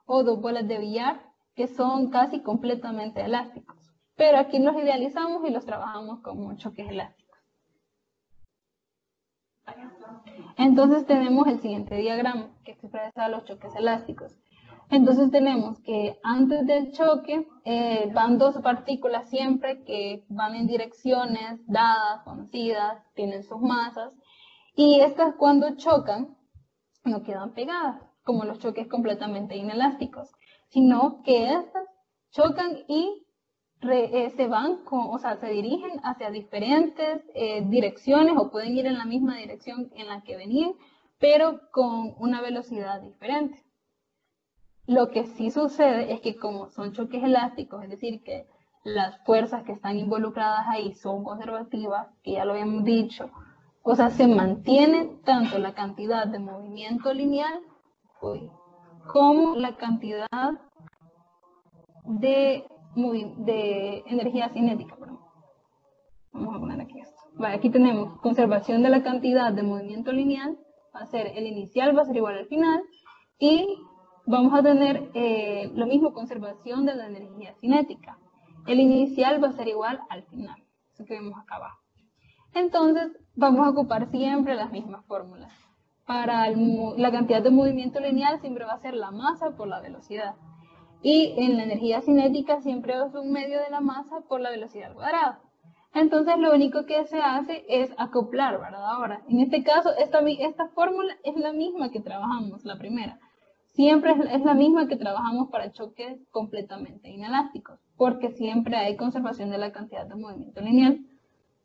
o dos bolas de billar que son casi completamente elásticos. Pero aquí los idealizamos y los trabajamos como choques elásticos. Entonces tenemos el siguiente diagrama que expresa los choques elásticos. Entonces tenemos que antes del choque van dos partículas siempre que van en direcciones dadas, conocidas, tienen sus masas, y estas cuando chocan no quedan pegadas, como los choques completamente inelásticos, sino que estas chocan y se van, se dirigen hacia diferentes direcciones o pueden ir en la misma dirección en la que venían, pero con una velocidad diferente. Lo que sí sucede es que como son choques elásticos, es decir, que las fuerzas que están involucradas ahí son conservativas, que ya lo habíamos dicho, o sea, se mantiene tanto la cantidad de movimiento lineal como la cantidad de energía cinética. Vamos a poner aquí esto. Vale, aquí tenemos conservación de la cantidad de movimiento lineal, va a ser el inicial, va a ser igual al final, y vamos a tener lo mismo, conservación de la energía cinética. El inicial va a ser igual al final, eso que vemos acá abajo. Entonces, vamos a ocupar siempre las mismas fórmulas. Para la cantidad de movimiento lineal siempre va a ser la masa por la velocidad. Y en la energía cinética siempre es un medio de la masa por la velocidad al cuadrado. Entonces, lo único que se hace es acoplar, ¿verdad? Ahora, en este caso, esta fórmula es la misma que trabajamos, la primera. Siempre es la misma que trabajamos para choques completamente inelásticos, porque siempre hay conservación de la cantidad de movimiento lineal.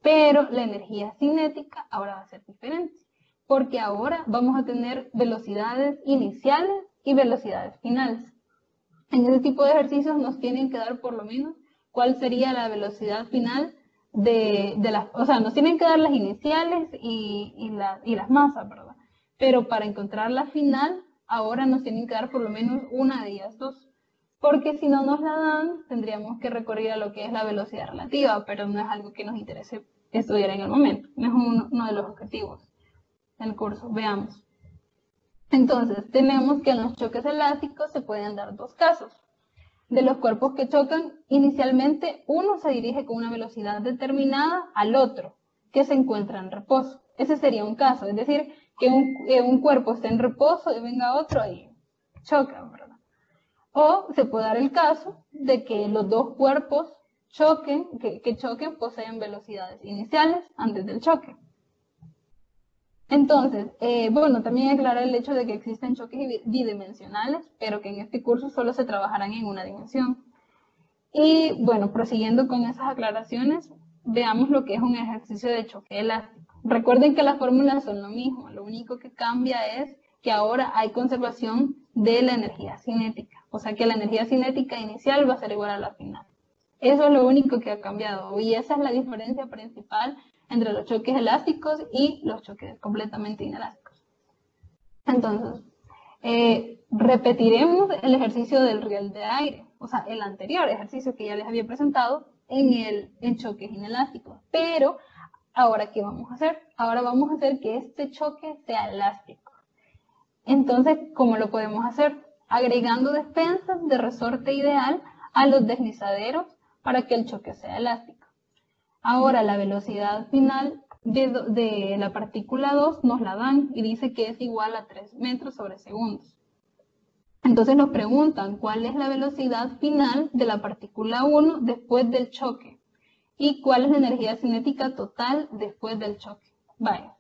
Pero la energía cinética ahora va a ser diferente, porque ahora vamos a tener velocidades iniciales y velocidades finales. En este tipo de ejercicios nos tienen que dar por lo menos cuál sería la velocidad final o sea, nos tienen que dar las iniciales y las masas, ¿verdad? Pero para encontrar la final, ahora nos tienen que dar por lo menos una de ellas dos. Porque si no nos la dan, tendríamos que recurrir a lo que es la velocidad relativa, pero no es algo que nos interese estudiar en el momento. No es uno de los objetivos del curso. Veamos. Entonces, tenemos que en los choques elásticos se pueden dar dos casos. De los cuerpos que chocan, inicialmente uno se dirige con una velocidad determinada al otro, que se encuentra en reposo. Ese sería un caso, es decir, que un cuerpo esté en reposo y venga otro y choca, ¿verdad? O se puede dar el caso de que los dos cuerpos que choquen poseen velocidades iniciales antes del choque. Entonces, bueno, también aclarar el hecho de que existen choques bidimensionales, pero que en este curso solo se trabajarán en una dimensión. Y bueno, prosiguiendo con esas aclaraciones, veamos lo que es un ejercicio de choque elástico. Recuerden que las fórmulas son lo mismo, lo único que cambia es que ahora hay conservación de la energía cinética, o sea que la energía cinética inicial va a ser igual a la final. Eso es lo único que ha cambiado y esa es la diferencia principal entre los choques elásticos y los choques completamente inelásticos. Entonces, repetiremos el ejercicio del riel de aire, o sea, el anterior ejercicio que ya les había presentado en choques inelásticos. Pero, ahora, ¿qué vamos a hacer? Ahora vamos a hacer que este choque sea elástico. Entonces, ¿cómo lo podemos hacer? Agregando despensas de resorte ideal a los deslizaderos para que el choque sea elástico. Ahora la velocidad final de la partícula 2 nos la dan y dice que es igual a 3 metros sobre segundos. Entonces nos preguntan cuál es la velocidad final de la partícula 1 después del choque y cuál es la energía cinética total después del choque. Vale,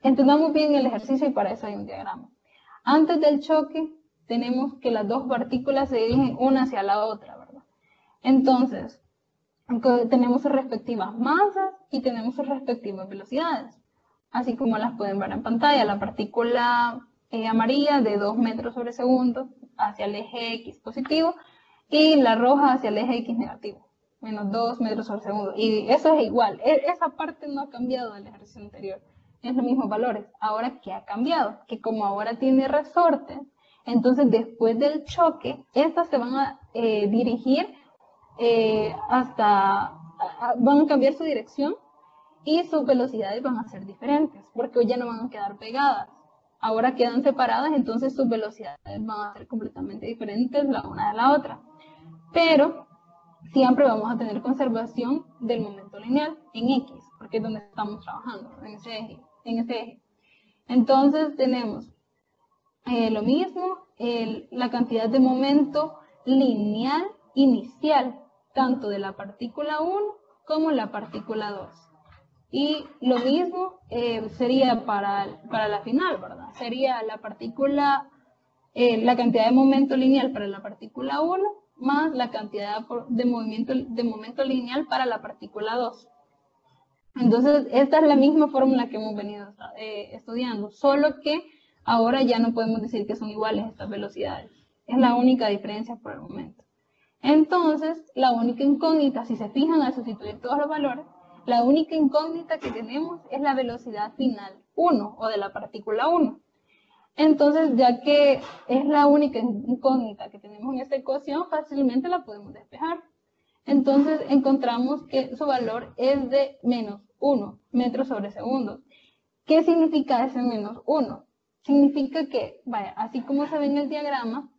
entendamos bien el ejercicio y para eso hay un diagrama. Antes del choque, tenemos que las dos partículas se dirigen una hacia la otra, ¿verdad? Entonces, tenemos sus respectivas masas y tenemos sus respectivas velocidades, así como las pueden ver en pantalla. La partícula amarilla de 2 metros sobre segundo hacia el eje X positivo y la roja hacia el eje X negativo, menos 2 metros sobre segundo. Y eso es igual, esa parte no ha cambiado del ejercicio anterior, es los mismos valores. Ahora, ¿qué ha cambiado? Que como ahora tiene resortes, entonces después del choque, estas se van a dirigir van a cambiar su dirección y sus velocidades van a ser diferentes, porque hoy ya no van a quedar pegadas. Ahora quedan separadas, entonces sus velocidades van a ser completamente diferentes la una de la otra. Pero siempre vamos a tener conservación del momento lineal en X, porque es donde estamos trabajando, en ese eje. Entonces tenemos lo mismo, la cantidad de momento lineal inicial, tanto de la partícula 1 como la partícula 2. Y lo mismo sería para la final, ¿verdad? Sería la partícula, la cantidad de momento lineal para la partícula 1 más la cantidad de momento lineal para la partícula 2. Entonces, esta es la misma fórmula que hemos venido estudiando, solo que ahora ya no podemos decir que son iguales estas velocidades. Es la única diferencia por el momento. Entonces, la única incógnita, si se fijan al sustituir todos los valores, la única incógnita que tenemos es la velocidad final 1 o de la partícula 1. Entonces, ya que es la única incógnita que tenemos en esta ecuación, fácilmente la podemos despejar. Entonces, encontramos que su valor es de menos 1 metros sobre segundo. ¿Qué significa ese menos 1? Significa que, vaya, así como se ve en el diagrama,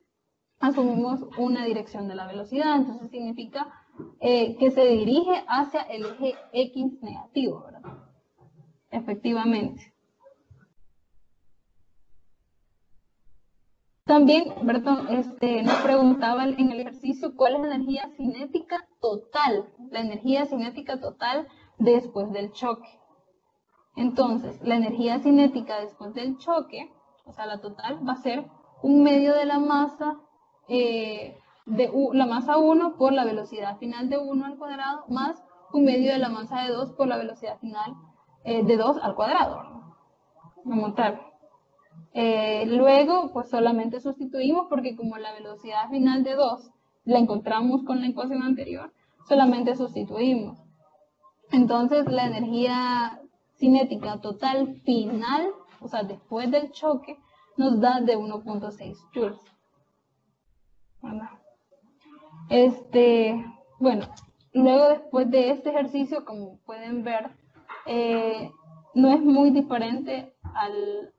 asumimos una dirección de la velocidad, entonces significa que se dirige hacia el eje X negativo, ¿verdad? Efectivamente. También, Bertón, nos preguntaba en el ejercicio cuál es la energía cinética total, la energía cinética total después del choque. Entonces, la energía cinética después del choque, o sea, la total, va a ser un medio de la masa la masa 1 por la velocidad final de 1 al cuadrado más un medio de la masa de 2 por la velocidad final de 2 al cuadrado, ¿verdad? Como tal. Luego, pues solamente sustituimos porque como la velocidad final de 2 la encontramos con la ecuación anterior, solamente sustituimos. Entonces, la energía cinética total final, o sea, después del choque, nos da de 1.6 joules. ¿Verdad? Bueno, luego después de este ejercicio, como pueden ver, no es muy diferente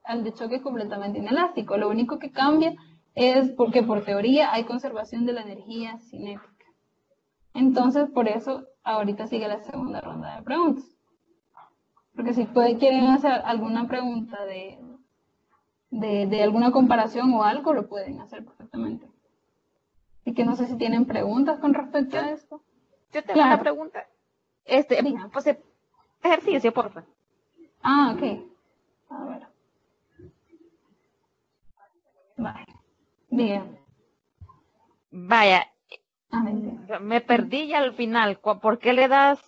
al de choque completamente inelástico. Lo único que cambia es porque por teoría hay conservación de la energía cinética. Entonces, por eso, ahorita sigue la segunda ronda de preguntas. Porque si quieren hacer alguna pregunta de alguna comparación o algo, lo pueden hacer perfectamente. Así que no sé si tienen preguntas con respecto a esto.
Yo tengo una pregunta. Pues ejercicio, por favor.
Ah, ok. A ver. Vale. Bien.
Vaya. Me
Sí.
perdí ya al final. ¿Por qué le das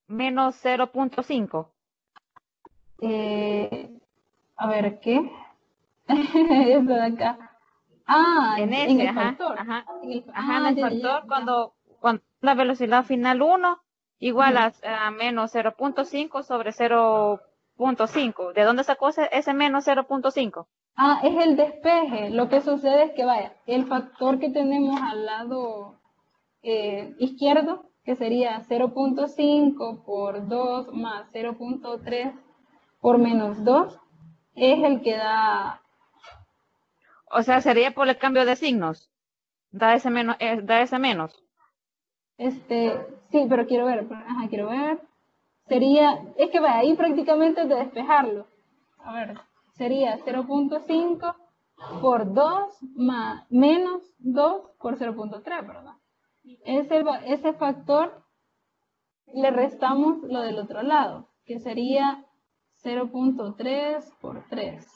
menos 0.5?
A ver, ¿qué? Esto de acá. Ah,
En
en
ese,
el factor.
En el factor,
Ya.
cuando la velocidad final 1 igual a menos 0.5 sobre 0.5. ¿De dónde sacó ese menos 0.5?
Ah, es el despeje. Lo que sucede es que, vaya, el factor que tenemos al lado izquierdo, que sería 0.5 por 2 más 0.3 por menos 2, es el que da...
O sea, sería por el cambio de signos. Da ese menos.
Sí, pero quiero ver. Quiero ver. Sería, es que vaya, ahí prácticamente es de despejarlo. A ver, sería 0.5 por 2 más menos 2 por 0.3, ¿verdad? Ese factor le restamos lo del otro lado, que sería 0.3 por 3.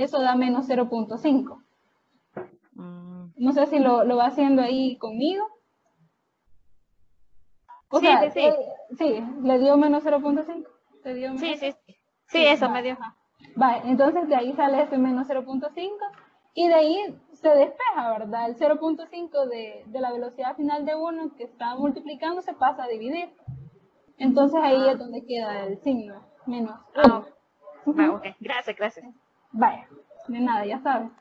eso da menos 0.5.
Mm.
No sé si lo va haciendo ahí conmigo. O
Sí,
sea,
sí, sí.
sí, le dio menos 0.5. ¿Te dio
Sí,
menos?
sí. Sí,
Sí,
eso
va,
me dio.
ajá. Vale, entonces de ahí sale ese menos 0.5 y de ahí se despeja, ¿verdad? El 0.5 de la velocidad final de 1 que está multiplicando se pasa a dividir. Entonces ahí es donde queda el signo, menos
Ah,
1.
va, ok. Gracias, gracias.
Vaya, de nada, ya sabes.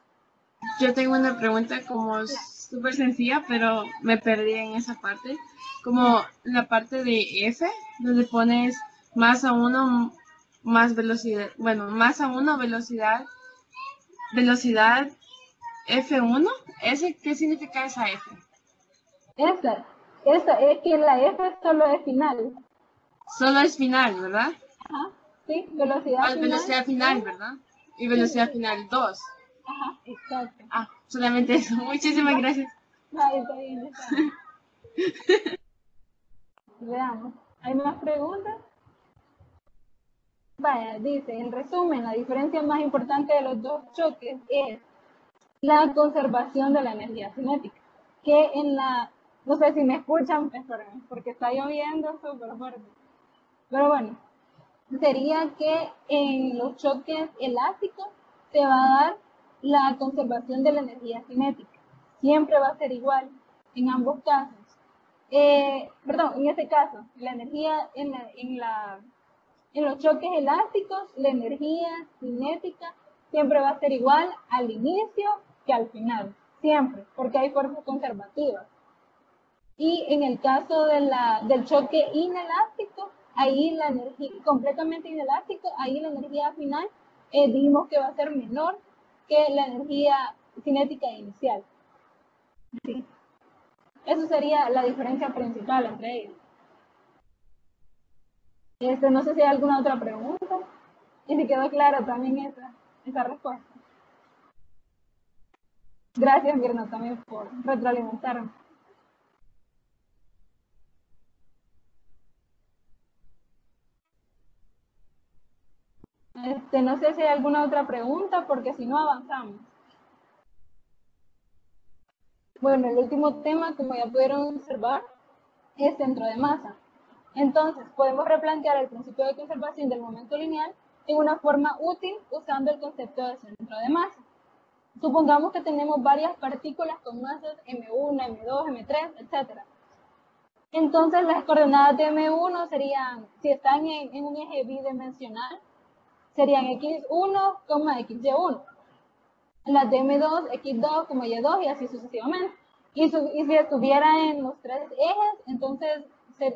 Yo tengo una pregunta como súper sencilla, pero me perdí en esa parte. Como la parte de F, donde pones masa 1 más velocidad, bueno, masa 1 velocidad F1. ¿Qué significa esa F?
Esa es que la F solo es final.
Solo es final, ¿verdad?
Ajá, sí, velocidad
Ah,
final.
velocidad final, ¿verdad? Y
Sí,
velocidad
sí.
final 2.
Ajá, exacto.
Ah, solamente eso. Muchísimas gracias.
Ahí está bien, está bien. Veamos. ¿Hay más preguntas? Vaya, dice, en resumen, la diferencia más importante de los dos choques es la conservación de la energía cinética. Que en la, no sé si me escuchan, espérenme, porque está lloviendo súper fuerte. Pero bueno, sería que en los choques elásticos se va a dar la conservación de la energía cinética. Siempre va a ser igual en ambos casos. Perdón, en este caso, la energía en los choques elásticos, la energía cinética siempre va a ser igual al inicio que al final. Siempre, porque hay fuerzas conservativas. Y en el caso del choque inelástico, ahí la energía, completamente inelástico, ahí la energía final dijimos que va a ser menor que la energía cinética inicial. Sí. Eso sería la diferencia principal entre ellos. No sé si hay alguna otra pregunta. Y si quedó clara también esa respuesta. Gracias, Mirna, también por retroalimentarme. No sé si hay alguna otra pregunta, porque si no avanzamos. Bueno, el último tema, como ya pudieron observar, es centro de masa. Entonces, podemos replantear el principio de conservación del momento lineal en una forma útil usando el concepto de centro de masa. Supongamos que tenemos varias partículas con masas M1, M2, M3, etc. Entonces, las coordenadas de M1 serían, si están en un eje bidimensional, serían x1, xy1. Las de M2, x2, y2 y así sucesivamente. Y si estuviera en los tres ejes, entonces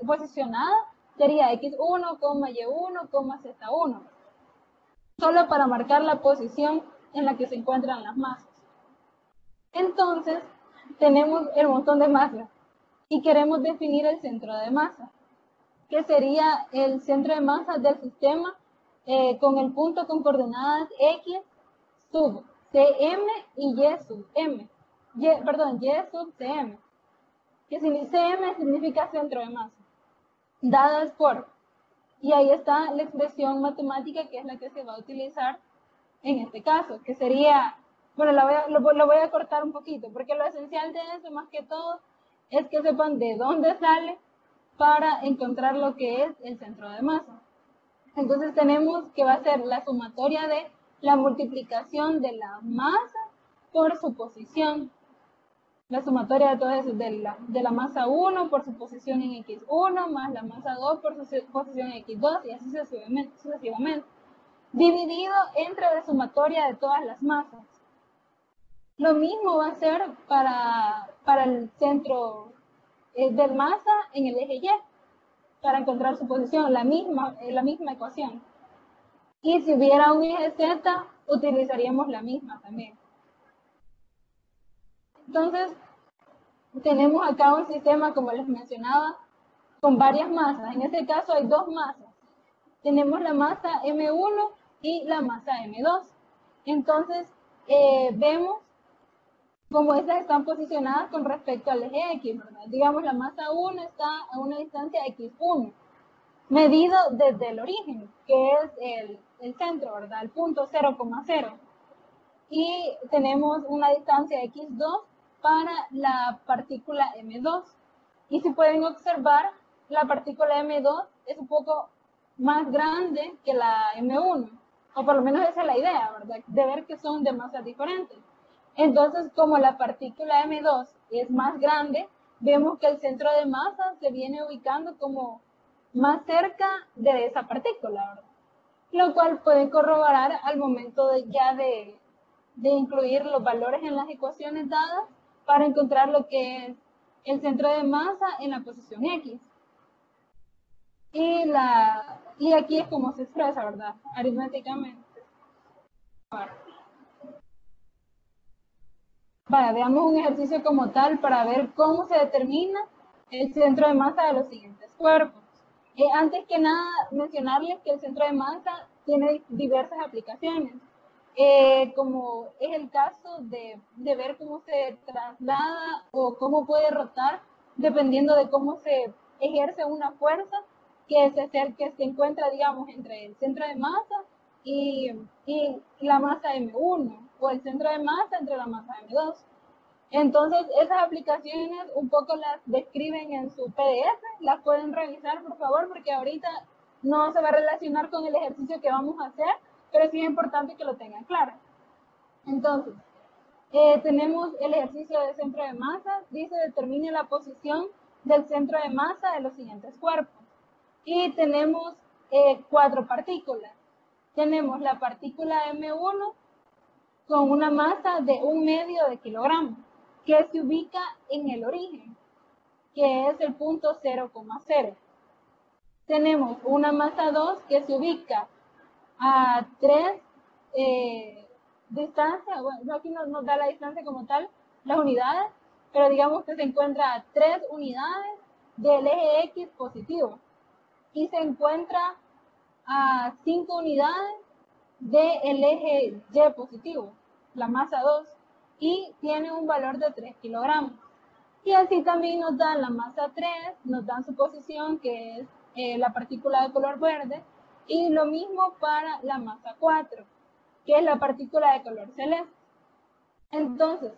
posicionada sería x1, y1, z1. Solo para marcar la posición en la que se encuentran las masas. Entonces, tenemos el montón de masas y queremos definir el centro de masa, que sería el centro de masa del sistema con el punto con coordenadas x sub cm y y sub m. Y sub cm. Que cm significa centro de masa. Dadas por. Y ahí está la expresión matemática que es la que se va a utilizar en este caso, que sería, bueno, lo voy a cortar un poquito, porque lo esencial de eso, más que todo, es que sepan de dónde sale para encontrar lo que es el centro de masa. Entonces tenemos que va a ser la sumatoria de la multiplicación de la masa por su posición. La sumatoria de todo eso, de la masa 1 por su posición en x1, más la masa 2 por su posición en x2, y así sucesivamente. Dividido entre la sumatoria de todas las masas. Lo mismo va a ser para el centro de masa en el eje Y, para encontrar su posición, la misma ecuación. Y si hubiera un eje Z, utilizaríamos la misma también. Entonces, tenemos acá un sistema, como les mencionaba, con varias masas. En este caso hay dos masas. Tenemos la masa M1 y la masa M2. Entonces, vemos cómo estas están posicionadas con respecto al eje X, ¿verdad? Digamos, la masa 1 está a una distancia X1, medido desde el origen, que es el centro, ¿verdad? El punto 0,0. y tenemos una distancia x2 para la partícula m2. Y si pueden observar, la partícula m2 es un poco más grande que la m1, o por lo menos esa es la idea, ¿verdad? De ver que son de masas diferentes. Entonces, como la partícula m2 es más grande, vemos que el centro de masa se viene ubicando como más cerca de esa partícula, ¿verdad? Lo cual puede corroborar al momento de incluir los valores en las ecuaciones dadas para encontrar lo que es el centro de masa en la posición X. Y aquí es como se expresa, ¿verdad? Aritméticamente. Vaya, veamos un ejercicio como tal para ver cómo se determina el centro de masa de los siguientes cuerpos. Antes que nada, mencionarles que el centro de masa tiene diversas aplicaciones, como es el caso de ver cómo se traslada o cómo puede rotar, dependiendo de cómo se ejerce una fuerza que se encuentra, digamos, entre el centro de masa y la masa M1, o el centro de masa entre la masa M2. Entonces, esas aplicaciones un poco las describen en su PDF, las pueden revisar por favor, porque ahorita no se va a relacionar con el ejercicio que vamos a hacer, pero sí es importante que lo tengan claro. Entonces, tenemos el ejercicio de centro de masa, dice determine la posición del centro de masa de los siguientes cuerpos. Y tenemos 4 partículas. Tenemos la partícula M1 con una masa de 1/2 de kilogramo, que se ubica en el origen, que es el punto 0,0. Tenemos una masa 2 que se ubica a 3 distancias, bueno, aquí no nos da la distancia como tal, las unidades, pero digamos que se encuentra a 3 unidades del eje X positivo y se encuentra a 5 unidades del eje Y positivo, la masa 2, y tiene un valor de 3 kilogramos. Y así también nos dan la masa 3, nos dan su posición, que es la partícula de color verde, y lo mismo para la masa 4, que es la partícula de color celeste. Entonces,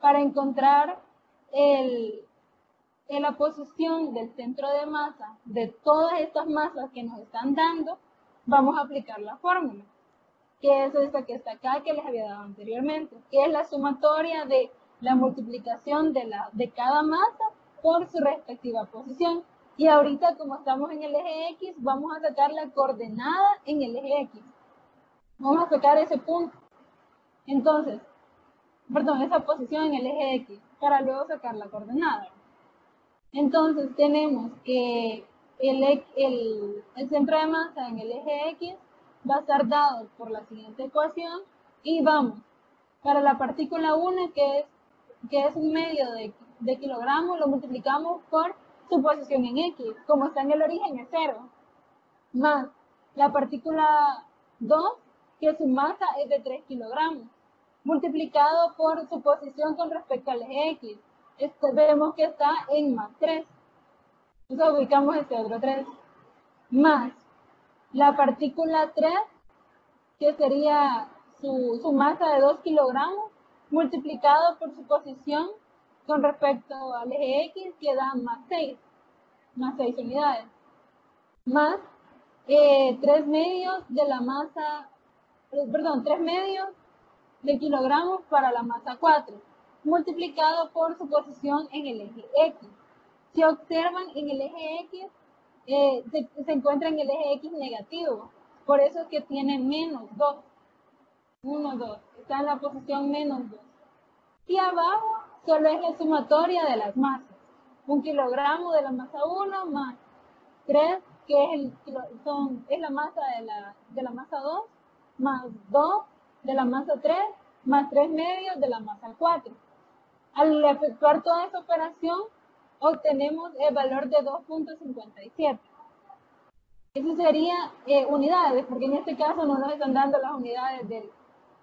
para encontrar la posición del centro de masa de todas estas masas que nos están dando, vamos a aplicar la fórmula, que es esta que está acá, que les había dado anteriormente, que es la sumatoria de la multiplicación de cada masa por su respectiva posición. Y ahorita, como estamos en el eje X, vamos a sacar la coordenada en el eje X. Vamos a sacar ese punto. Entonces, perdón, esa posición en el eje X, para luego sacar la coordenada. Entonces, tenemos que el centro de masa en el eje X va a estar dado por la siguiente ecuación, y vamos, para la partícula 1, que es 1/2 de kilogramo, lo multiplicamos por su posición en X, como está en el origen es 0, más la partícula 2, que su masa es de 3 kilogramos, multiplicado por su posición con respecto al eje X. Vemos que está en más 3, entonces ubicamos este otro 3, más la partícula 3, que sería su masa de 2 kilogramos, multiplicado por su posición con respecto al eje X, que da más 6 unidades, más 3/2 de la masa, perdón, 3/2 de kilogramos para la masa 4, multiplicado por su posición en el eje X. Si observan, en el eje X se encuentra en el eje X negativo, por eso es que tiene menos 2, 1, 2, está en la posición menos 2. Y abajo solo es la sumatoria de las masas, 1 kilogramo de la masa 1 más 3, que es la masa de la masa 2, más 2 de la masa 3, más 3/2 de la masa 4. Al efectuar toda esta operación, obtenemos el valor de 2.57. Eso sería unidades, porque en este caso no nos están dando las unidades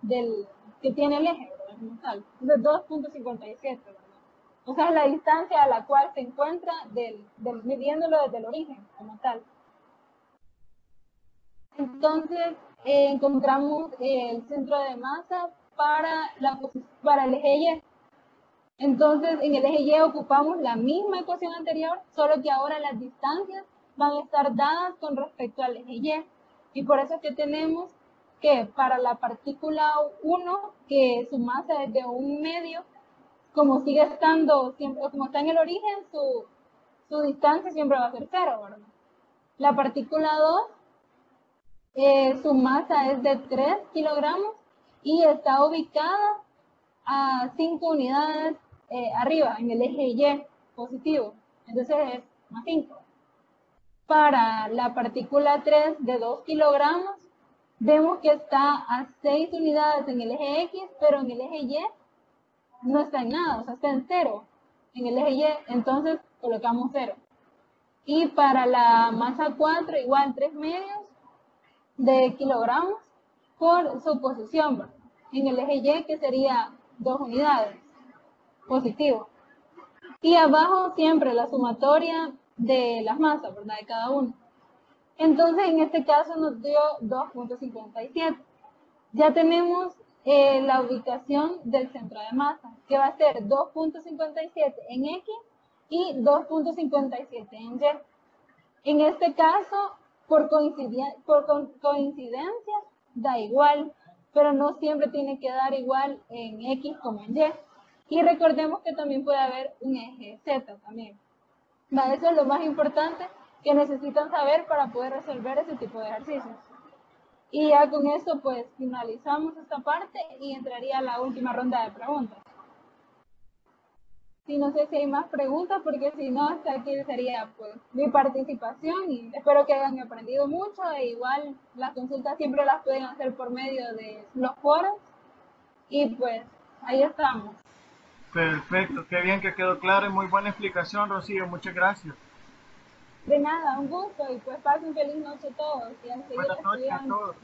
del que tiene el eje, ¿verdad? Como tal. Entonces 2.57, ¿verdad? O sea, es la distancia a la cual se encuentra midiéndolo desde el origen, como tal. Entonces, encontramos el centro de masa para el eje Y. Entonces, en el eje Y ocupamos la misma ecuación anterior, solo que ahora las distancias van a estar dadas con respecto al eje Y. Y por eso es que tenemos que para la partícula 1, que su masa es de 1/2, como sigue estando, siempre, como está en el origen, su distancia siempre va a ser 0, ¿verdad? La partícula 2, su masa es de 3 kilogramos y está ubicada a 5 unidades arriba, en el eje Y positivo. Entonces es más 5. Para la partícula 3 de 2 kilogramos, vemos que está a 6 unidades en el eje X, pero en el eje Y no está en nada, o sea, está en 0 en el eje Y, entonces colocamos 0. Y para la masa 4, igual 3/2 de kilogramos por su posición, ¿verdad? En el eje Y, que sería 2 unidades, positivo. Y abajo siempre la sumatoria de las masas, ¿verdad? De cada uno. Entonces, en este caso nos dio 2.57. Ya tenemos la ubicación del centro de masa, que va a ser 2.57 en X y 2.57 en Y. En este caso, por coincidencia, da igual, pero no siempre tiene que dar igual en X como en Y. Y recordemos que también puede haber un eje Z también. Eso es lo más importante que necesitan saber para poder resolver ese tipo de ejercicios. Y ya con eso pues finalizamos esta parte y entraría la última ronda de preguntas. Sí, no sé si hay más preguntas, porque si no, hasta aquí sería pues mi participación y espero que hayan aprendido mucho. E igual las consultas siempre las pueden hacer por medio de los foros y pues ahí estamos.
Perfecto, qué bien que quedó claro y muy buena explicación, Rocío, muchas gracias.
De nada, un gusto y pues pasen feliz noche todos y a seguir
Buenas noches a
estudiando.
todos.